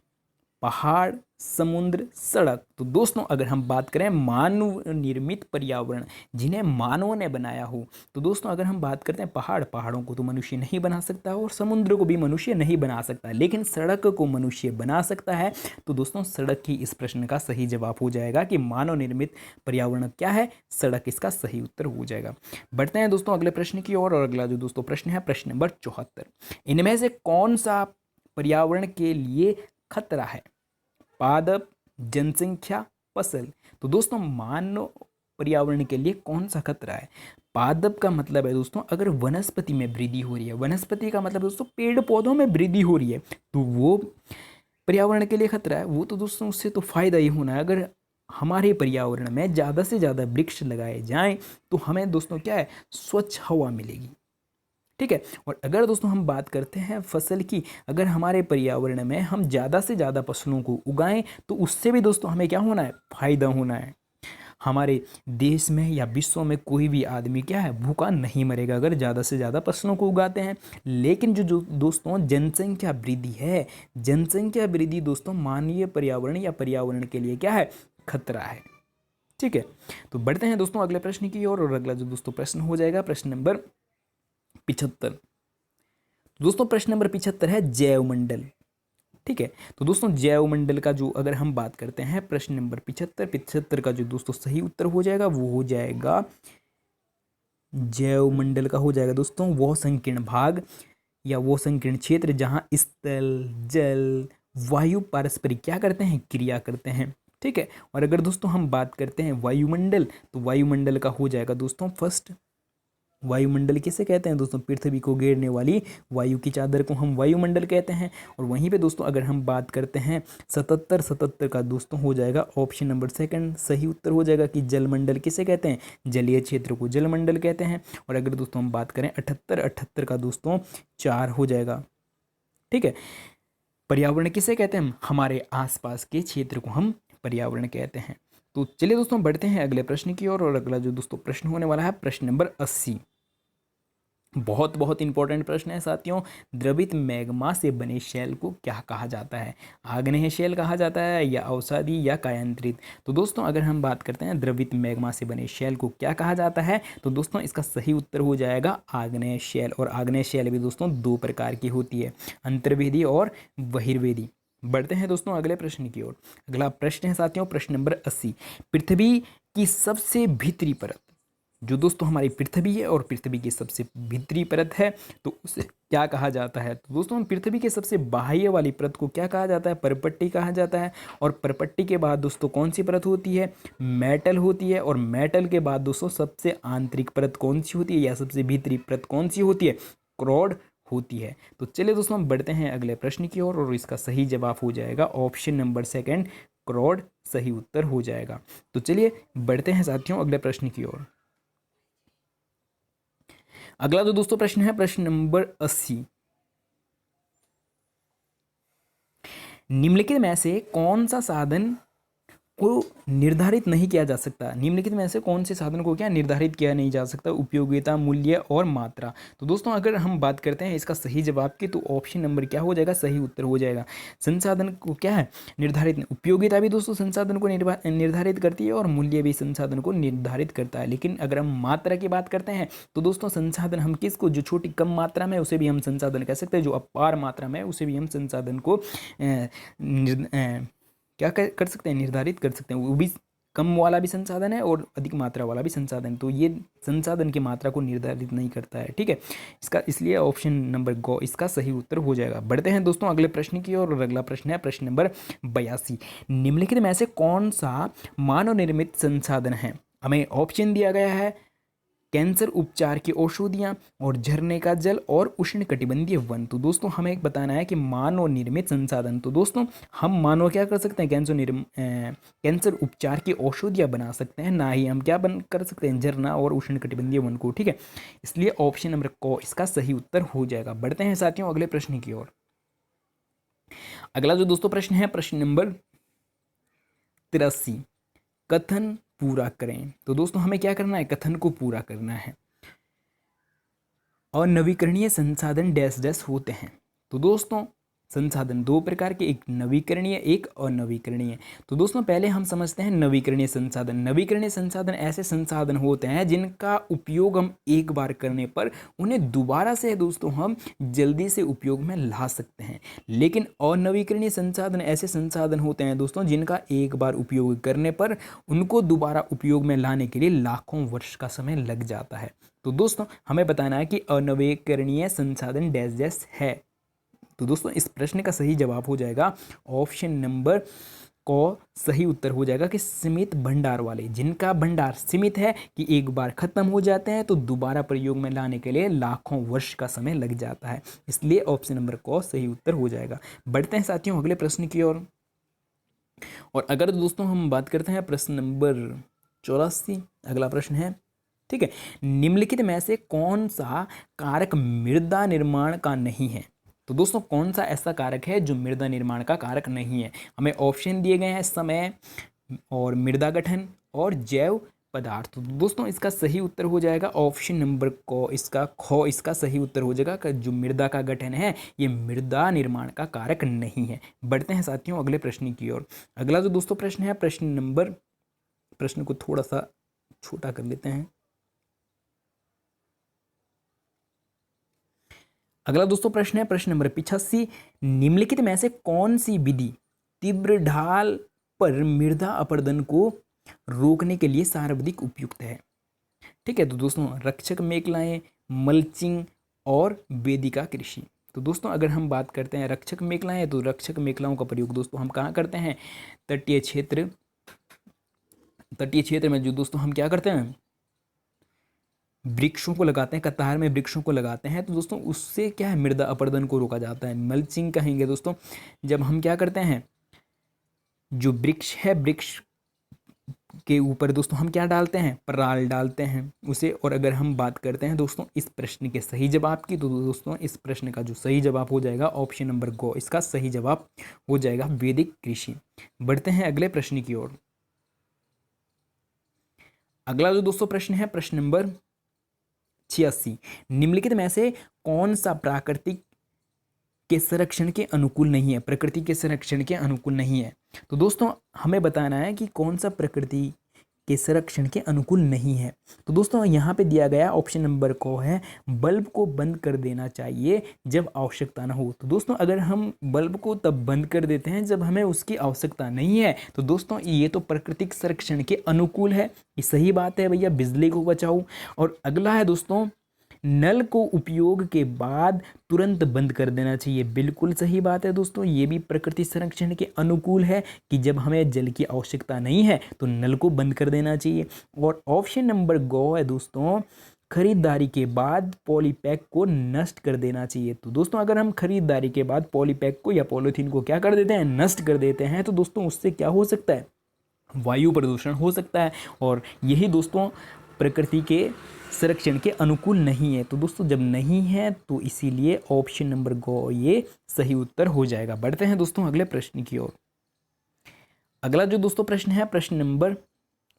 पहाड़, समुद्र, सड़क। तो दोस्तों अगर हम बात करें मानव निर्मित पर्यावरण जिन्हें मानवों ने बनाया हो, तो दोस्तों अगर हम बात करते हैं पहाड़ों को तो मनुष्य नहीं बना सकता, और समुद्र को भी मनुष्य नहीं बना सकता, लेकिन सड़क को मनुष्य बना सकता है। तो दोस्तों सड़क ही इस प्रश्न का सही जवाब हो जाएगा कि मानव निर्मित पर्यावरण क्या है, सड़क इसका सही उत्तर हो जाएगा। बढ़ते हैं दोस्तों अगले प्रश्न की ओर, और अगला जो दोस्तों प्रश्न है प्रश्न नंबर 74, इनमें से कौन सा पर्यावरण के लिए खतरा है, पादप, जनसंख्या, फसल। तो दोस्तों मानव पर्यावरण के लिए कौन सा खतरा है, पादप का मतलब है दोस्तों अगर वनस्पति में वृद्धि हो रही है, वनस्पति का मतलब दोस्तों पेड़ पौधों में वृद्धि हो रही है, तो वो पर्यावरण के लिए खतरा है। वो तो दोस्तों उससे तो फायदा ही होना है। अगर हमारे पर्यावरण में ज़्यादा से ज़्यादा वृक्ष लगाए जाएं तो हमें दोस्तों क्या है, स्वच्छ हवा मिलेगी। ठीक है, और अगर दोस्तों हम बात करते हैं फसल की, अगर हमारे पर्यावरण में हम ज़्यादा से ज़्यादा फसलों को उगाएं तो उससे भी दोस्तों हमें क्या होना है, फायदा होना है। हमारे देश में या विश्व में कोई भी आदमी क्या है, भूखा नहीं मरेगा अगर ज़्यादा से ज़्यादा फसलों को उगाते हैं। लेकिन जो दोस्तों जनसंख्या वृद्धि है, जनसंख्या वृद्धि दोस्तों मानवीय पर्यावरण या पर्यावरण के लिए क्या है, खतरा है। ठीक है, तो बढ़ते हैं दोस्तों अगले प्रश्न की ओर, और अगला जो दोस्तों प्रश्न हो जाएगा प्रश्न नंबर 75। दोस्तों प्रश्न नंबर 75 है जैवमंडल। ठीक है, तो दोस्तों जैवमंडल का जो अगर हम बात करते हैं प्रश्न नंबर 75 का जो दोस्तों सही उत्तर हो जाएगा वो हो जाएगा जैवमंडल का हो जाएगा दोस्तों वो संकीर्ण भाग या वो संकीर्ण क्षेत्र जहाँ स्थल, जल, वायु पारस्परिक क्या करते हैं, क्रिया करते हैं। ठीक है, और अगर दोस्तों हम बात करते हैं वायुमंडल, तो वायुमंडल का हो जाएगा दोस्तों फर्स्ट, वायुमंडल किसे कहते हैं दोस्तों, पृथ्वी को घेरने वाली वायु की चादर को हम वायुमंडल कहते हैं। और वहीं पे दोस्तों अगर हम बात करते हैं 77 का दोस्तों हो जाएगा ऑप्शन नंबर सेकंड सही उत्तर हो जाएगा कि जलमंडल किसे कहते हैं, जलीय क्षेत्र को जलमंडल कहते हैं। और अगर दोस्तों हम बात करें 78 का दोस्तों 4 हो जाएगा। ठीक है, पर्यावरण किसे कहते हैं, हमारे आसपास के क्षेत्र को हम पर्यावरण कहते हैं। तो चलिए दोस्तों बढ़ते हैं अगले प्रश्न की ओर, और अगला जो दोस्तों प्रश्न होने वाला है प्रश्न नंबर 80। बहुत बहुत इंपॉर्टेंट प्रश्न है साथियों। द्रवित मैग्मा से बने शैल को क्या कहा जाता है, आग्नेय शैल कहा जाता है या अवसादी या कायांतरित। तो दोस्तों अगर हम बात करते हैं द्रवित मैग्मा से बने शैल को क्या कहा जाता है, तो दोस्तों इसका सही उत्तर हो जाएगा आग्नेय शैल। और आग्नेय शैल भी दोस्तों 2 प्रकार की होती है, अंतर्वेदी और बहिर्वेदी। बढ़ते हैं दोस्तों अगले प्रश्न की ओर। अगला प्रश्न है साथियों प्रश्न नंबर 80। पृथ्वी की सबसे भीतरी परत, जो दोस्तों हमारी पृथ्वी है और पृथ्वी की सबसे भीतरी परत है, तो उसे क्या कहा जाता है। तो दोस्तों पृथ्वी के सबसे बाह्य वाली परत को क्या कहा जाता है, परपट्टी कहा जाता है। और परपट्टी के बाद दोस्तों कौन सी परत होती है, मेटल होती है। और मेटल के बाद दोस्तों सबसे आंतरिक परत कौन सी होती है या सबसे भीतरी परत कौन सी होती है, क्रोड होती है। तो चलिए दोस्तों हम बढ़ते हैं अगले प्रश्न की ओर, और इसका सही जवाब हो जाएगा ऑप्शन नंबर सेकंड, क्रोड सही उत्तर हो जाएगा। तो चलिए बढ़ते हैं साथियों अगले प्रश्न की ओर। अगला जो दोस्तों प्रश्न है प्रश्न नंबर 80। निम्नलिखित में से कौन सा साधन को निर्धारित नहीं किया जा सकता। निम्नलिखित में से कौन से साधन को क्या निर्धारित किया नहीं जा सकता? उपयोगिता, मूल्य और मात्रा। तो दोस्तों अगर हम बात करते हैं इसका सही जवाब की, तो ऑप्शन नंबर क्या हो जाएगा? सही उत्तर हो जाएगा। संसाधन को क्या है निर्धारित, उपयोगिता भी दोस्तों संसाधन को निर्धारित करती है और मूल्य भी संसाधन को निर्धारित करता है। लेकिन अगर हम मात्रा की बात करते हैं तो दोस्तों संसाधन हम किसको, जो छोटी कम मात्रा में उसे भी हम संसाधन कह सकते हैं, जो अपार मात्रा में उसे भी हम संसाधन को क्या कर सकते हैं, निर्धारित कर सकते हैं। वो भी कम वाला भी संसाधन है और अधिक मात्रा वाला भी संसाधन, तो ये संसाधन की मात्रा को निर्धारित नहीं करता है। ठीक है, इसका इसलिए ऑप्शन नंबर गो इसका सही उत्तर हो जाएगा। बढ़ते हैं दोस्तों अगले प्रश्न की ओर, और अगला प्रश्न है प्रश्न नंबर 82। निम्नलिखित में से कौन सा मानव निर्मित संसाधन है? हमें ऑप्शन दिया गया है कैंसर उपचार की औषधियाँ और झरने का जल और उष्णकटिबंधीय वन। तो दोस्तों हमें बताना है कि मानव निर्मित संसाधन। तो दोस्तों हम मानव क्या कर सकते हैं, कैंसर उपचार की औषधियाँ बना सकते हैं, ना ही हम क्या कर सकते हैं, झरना और उष्णकटिबंधीय वन को। ठीक है, इसलिए ऑप्शन नंबर को इसका सही उत्तर हो जाएगा। बढ़ते हैं साथियों अगले प्रश्न की ओर। अगला जो दोस्तों प्रश्न है प्रश्न नंबर 83, कथन पूरा करें। तो दोस्तों हमें क्या करना है, कथन को पूरा करना है। और नवीकरणीय संसाधन डैश डैश होते हैं। तो दोस्तों संसाधन दो प्रकार के, एक नवीकरणीय एक अनवीकरणीय। तो दोस्तों पहले हम समझते हैं नवीकरणीय संसाधन। नवीकरणीय संसाधन ऐसे संसाधन होते हैं जिनका उपयोग हम एक बार करने पर उन्हें दोबारा से दोस्तों हम जल्दी से उपयोग में ला सकते हैं। लेकिन अनवीकरणीय संसाधन ऐसे संसाधन होते हैं दोस्तों जिनका एक बार उपयोग करने पर उनको दोबारा उपयोग में लाने के लिए लाखों वर्ष का समय लग जाता है। तो दोस्तों हमें बताना है कि अनवीकरणीय संसाधन डैश डैश है। तो दोस्तों इस प्रश्न का सही जवाब हो जाएगा ऑप्शन नंबर को सही उत्तर हो जाएगा कि सीमित भंडार वाले, जिनका भंडार सीमित है कि एक बार खत्म हो जाते हैं तो दोबारा प्रयोग में लाने के लिए लाखों वर्ष का समय लग जाता है। इसलिए ऑप्शन नंबर को सही उत्तर हो जाएगा। बढ़ते हैं साथियों अगले प्रश्न की ओर। और अगर दोस्तों हम बात करते हैं प्रश्न नंबर 84, अगला प्रश्न है, ठीक है, निम्नलिखित में से कौन सा कारक मृदा निर्माण का नहीं है? तो दोस्तों कौन सा ऐसा कारक है जो मृदा निर्माण का कारक नहीं है? हमें ऑप्शन दिए गए हैं समय और मृदा गठन और जैव पदार्थ। तो दोस्तों इसका सही उत्तर हो जाएगा ऑप्शन नंबर को इसका सही उत्तर हो जाएगा कि जो मृदा का गठन है ये मृदा निर्माण का कारक नहीं है। बढ़ते हैं साथियों अगले प्रश्न की ओर। अगला जो दोस्तों प्रश्न है प्रश्न को थोड़ा सा छोटा कर लेते हैं। अगला दोस्तों प्रश्न है प्रश्न नंबर 85, निम्नलिखित में से कौन सी विधि तीव्र ढाल पर मृदा अपरदन को रोकने के लिए सर्वाधिक उपयुक्त है? ठीक है, तो दोस्तों रक्षक मेखलाएं, मल्चिंग और वेदिका कृषि। तो दोस्तों अगर हम बात करते हैं रक्षक मेखलाएं, तो रक्षक मेखलाओं का प्रयोग दोस्तों हम कहाँ करते हैं, तटीय क्षेत्र में जो दोस्तों हम क्या करते हैं, वृक्षों को लगाते हैं, कतार में वृक्षों को लगाते हैं। तो दोस्तों उससे क्या है, मृदा अपरदन को रोका जाता है। मल्चिंग कहेंगे दोस्तों जब हम क्या करते हैं, जो वृक्ष है वृक्ष के ऊपर दोस्तों हम क्या डालते हैं, पराल डालते हैं उसे। और अगर हम बात करते हैं दोस्तों इस प्रश्न के सही जवाब की, तो दोस्तों इस प्रश्न का जो सही जवाब हो जाएगा ऑप्शन नंबर गो इसका सही जवाब हो जाएगा वैदिक कृषि। बढ़ते हैं अगले प्रश्न की ओर। अगला जो दोस्तों प्रश्न है प्रश्न नंबर 86, निम्नलिखित में से कौन सा प्राकृतिक के संरक्षण के अनुकूल नहीं है? प्रकृति के संरक्षण के अनुकूल नहीं है। तो दोस्तों हमें बताना है कि कौन सा प्रकृति के संरक्षण के अनुकूल नहीं है। तो दोस्तों यहाँ पे दिया गया ऑप्शन नंबर को है बल्ब को बंद कर देना चाहिए जब आवश्यकता ना हो। तो दोस्तों अगर हम बल्ब को तब बंद कर देते हैं जब हमें उसकी आवश्यकता नहीं है, तो दोस्तों ये तो प्राकृतिक संरक्षण के अनुकूल है। ये सही बात है भैया, बिजली को बचाओ। और अगला है दोस्तों नल को उपयोग के बाद तुरंत बंद कर देना चाहिए। बिल्कुल सही बात है दोस्तों, ये भी प्रकृति संरक्षण के अनुकूल है कि जब हमें जल की आवश्यकता नहीं है तो नल को बंद कर देना चाहिए। और ऑप्शन नंबर गो है दोस्तों खरीदारी के बाद पॉलीपैक को नष्ट कर देना चाहिए। तो दोस्तों अगर हम खरीदारी के बाद पॉलीपैक को या पॉलीथीन को क्या कर देते हैं, नष्ट कर देते हैं, तो दोस्तों उससे क्या हो सकता है, वायु प्रदूषण हो सकता है। और यही दोस्तों प्रकृति के संरक्षण के अनुकूल नहीं है। तो दोस्तों जब नहीं है तो इसीलिए ऑप्शन नंबर गो ये सही उत्तर हो जाएगा। बढ़ते हैं दोस्तों अगले प्रश्न की ओर। अगला जो दोस्तों प्रश्न है प्रश्न नंबर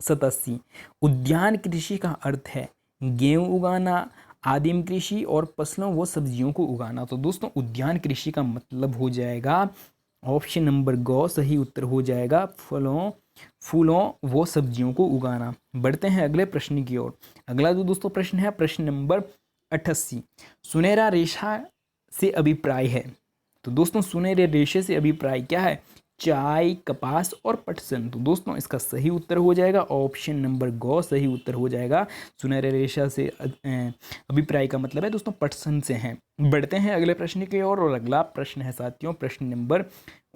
87, उद्यान कृषि का अर्थ है गेहूं उगाना, आदिम कृषि और फसलों व सब्जियों को उगाना। तो दोस्तों उद्यान कृषि का मतलब हो जाएगा ऑप्शन नंबर गौ, सही उत्तर हो जाएगा फलों फूलों व सब्जियों को उगाना। बढ़ते हैं अगले प्रश्न की ओर। अगला जो दोस्तों प्रश्न है प्रश्न नंबर 88, सुनहरा रेशा से अभिप्राय है। तो दोस्तों सुनहरे रेशे से अभिप्राय क्या है? चाय, कपास और पटसन। तो दोस्तों इसका सही उत्तर हो जाएगा ऑप्शन नंबर गौ, सही उत्तर हो जाएगा। सुनहरे रेशा से अभिप्राय का मतलब है दोस्तों पटसन से हैं। बढ़ते हैं अगले प्रश्न की ओर और अगला प्रश्न है साथियों प्रश्न नंबर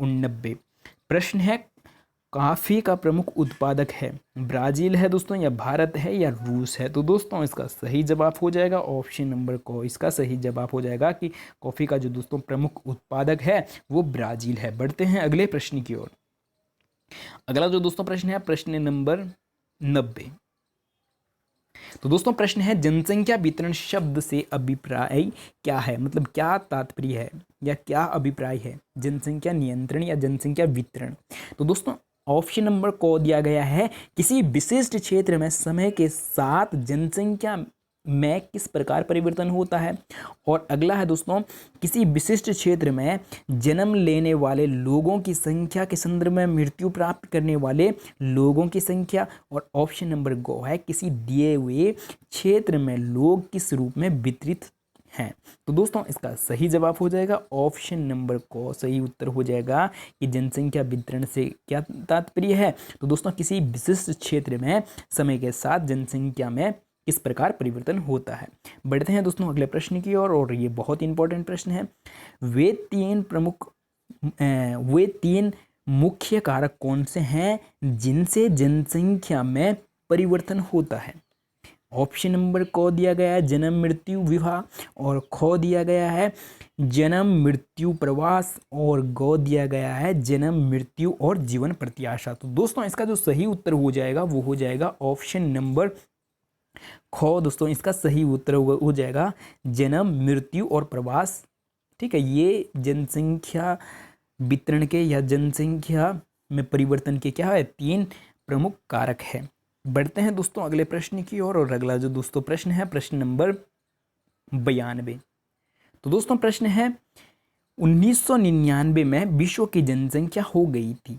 89। प्रश्न है कॉफ़ी का प्रमुख उत्पादक है ब्राज़ील है दोस्तों, या भारत है, या रूस है। तो दोस्तों इसका सही जवाब हो जाएगा ऑप्शन नंबर को, इसका सही जवाब हो जाएगा कि कॉफ़ी का जो दोस्तों प्रमुख उत्पादक है वो ब्राज़ील है। बढ़ते हैं अगले प्रश्न की ओर। अगला जो दोस्तों प्रश्न है प्रश्न नंबर 90। तो दोस्तों प्रश्न है जनसंख्या वितरण शब्द से अभिप्राय क्या है, मतलब क्या तात्पर्य है या क्या अभिप्राय है? जनसंख्या नियंत्रण या जनसंख्या वितरण। तो दोस्तों ऑप्शन नंबर को दिया गया है किसी विशिष्ट क्षेत्र में समय के साथ जनसंख्या में किस प्रकार परिवर्तन होता है। और अगला है दोस्तों किसी विशिष्ट क्षेत्र में जन्म लेने वाले लोगों की संख्या के संदर्भ में मृत्यु प्राप्त करने वाले लोगों की संख्या। और ऑप्शन नंबर गो है किसी दिए हुए क्षेत्र में लोग किस रूप में वितरित हैं। तो दोस्तों इसका सही जवाब हो जाएगा ऑप्शन नंबर को, सही उत्तर हो जाएगा कि जनसंख्या वितरण से क्या तात्पर्य है। तो दोस्तों किसी विशिष्ट क्षेत्र में समय के साथ जनसंख्या में किस प्रकार परिवर्तन होता है। बढ़ते हैं दोस्तों अगले प्रश्न की ओर और ये बहुत इंपॉर्टेंट प्रश्न है। वे तीन मुख्य कारक कौन से हैं जिनसे जनसंख्या में परिवर्तन होता है। ऑप्शन नंबर को दिया गया है जन्म मृत्यु विवाह, और खो दिया गया है जन्म मृत्यु प्रवास, और गो दिया गया है जन्म मृत्यु और जीवन प्रत्याशा। तो दोस्तों इसका जो सही उत्तर हो जाएगा वो हो जाएगा ऑप्शन नंबर खो। दोस्तों इसका सही उत्तर हो जाएगा जन्म मृत्यु और प्रवास। ठीक है, ये जनसंख्या वितरण के या जनसंख्या में परिवर्तन के क्या है, तीन प्रमुख कारक है। बढ़ते हैं दोस्तों अगले प्रश्न की ओर और अगला जो दोस्तों प्रश्न है प्रश्न नंबर 92। तो दोस्तों प्रश्न है 1999 में विश्व की जनसंख्या हो गई थी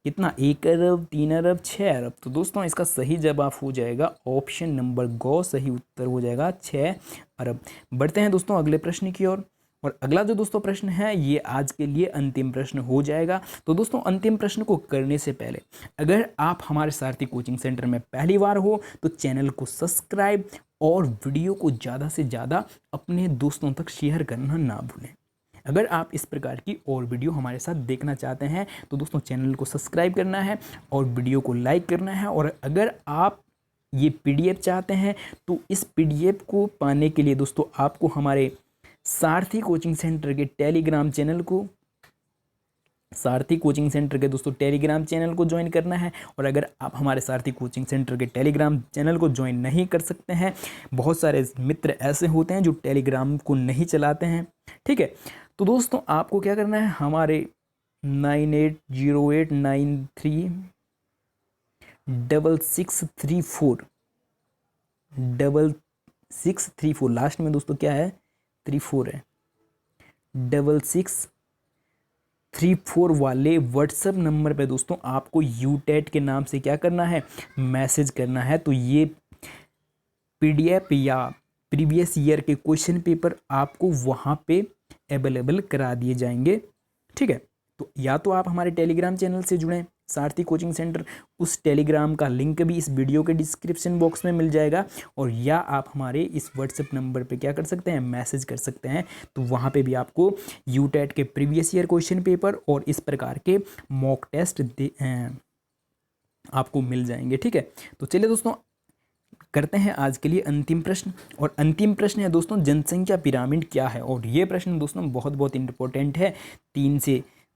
कितना, 1 अरब, 3 अरब, 6 अरब। तो दोस्तों इसका सही जवाब हो जाएगा ऑप्शन नंबर गो, सही उत्तर हो जाएगा 6 अरब। बढ़ते हैं दोस्तों अगले प्रश्न की ओर और अगला जो दोस्तों प्रश्न है ये आज के लिए अंतिम प्रश्न हो जाएगा। तो दोस्तों अंतिम प्रश्न को करने से पहले अगर आप हमारे सारथी कोचिंग सेंटर में पहली बार हो तो चैनल को सब्सक्राइब और वीडियो को ज़्यादा से ज़्यादा अपने दोस्तों तक शेयर करना ना भूलें। अगर आप इस प्रकार की और वीडियो हमारे साथ देखना चाहते हैं तो दोस्तों चैनल को सब्सक्राइब करना है और वीडियो को लाइक करना है। और अगर आप ये PDF चाहते हैं तो इस PDF को पाने के लिए दोस्तों आपको हमारे सारथी कोचिंग सेंटर के टेलीग्राम चैनल को दोस्तों टेलीग्राम चैनल को ज्वाइन करना है। और अगर आप हमारे सारथी कोचिंग सेंटर के टेलीग्राम चैनल को ज्वाइन नहीं कर सकते हैं, बहुत सारे मित्र ऐसे होते हैं जो टेलीग्राम को नहीं चलाते हैं, ठीक है, तो दोस्तो't आपको क्या करना है, हमारे 9808936634 लास्ट में दोस्तों क्या है 34 है, 6634 वाले व्हाट्सएप नंबर पे दोस्तों आपको UTET के नाम से क्या करना है, मैसेज करना है। तो ये PDF या प्रीवियस ईयर के क्वेश्चन पेपर आपको वहाँ पे अवेलेबल करा दिए जाएंगे, ठीक है। तो या तो आप हमारे टेलीग्राम चैनल से जुड़ें सारथी कोचिंग सेंटर, उस टेलीग्राम का लिंक भी इस वीडियो के डिस्क्रिप्शन बॉक्स में मिल जाएगा, और या आप हमारे इस व्हाट्सएप नंबर पे क्या कर सकते हैं, मैसेज कर सकते हैं। तो वहाँ पे भी आपको UTET के प्रीवियस ईयर क्वेश्चन पेपर और इस प्रकार के मॉक टेस्ट आपको मिल जाएंगे, ठीक है। तो चलिए दोस्तों करते हैं आज के लिए अंतिम प्रश्न, और अंतिम प्रश्न है दोस्तों जनसंख्या पिरामिड क्या है। और ये प्रश्न दोस्तों बहुत इंपॉर्टेंट है,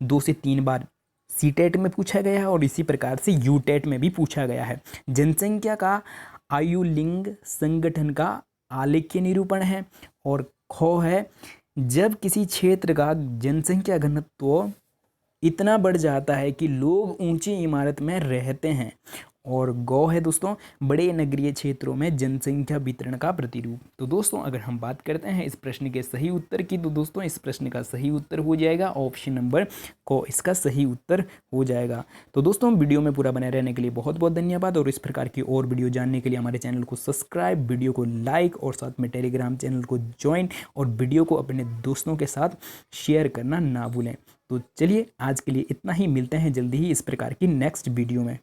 2 से 3 बार CTET में पूछा गया है और इसी प्रकार से UTET में भी पूछा गया है। जनसंख्या का आयु लिंग संगठन का आलेख्य निरूपण है, और खो है जब किसी क्षेत्र का जनसंख्या घनत्व इतना बढ़ जाता है कि लोग ऊंची इमारत में रहते हैं। और गौ है दोस्तों बड़े नगरीय क्षेत्रों में जनसंख्या वितरण का प्रतिरूप। तो दोस्तों अगर हम बात करते हैं इस प्रश्न के सही उत्तर की, तो दोस्तों इस प्रश्न का सही उत्तर हो जाएगा ऑप्शन नंबर को, इसका सही उत्तर हो जाएगा। तो दोस्तों वीडियो में पूरा बने रहने के लिए बहुत बहुत धन्यवाद, और इस प्रकार की और वीडियो जानने के लिए हमारे चैनल को सब्सक्राइब, वीडियो को लाइक और साथ में टेलीग्राम चैनल को ज्वाइन, और वीडियो को अपने दोस्तों के साथ शेयर करना ना भूलें। तो चलिए आज के लिए इतना ही, मिलते हैं जल्दी ही इस प्रकार की नेक्स्ट वीडियो में।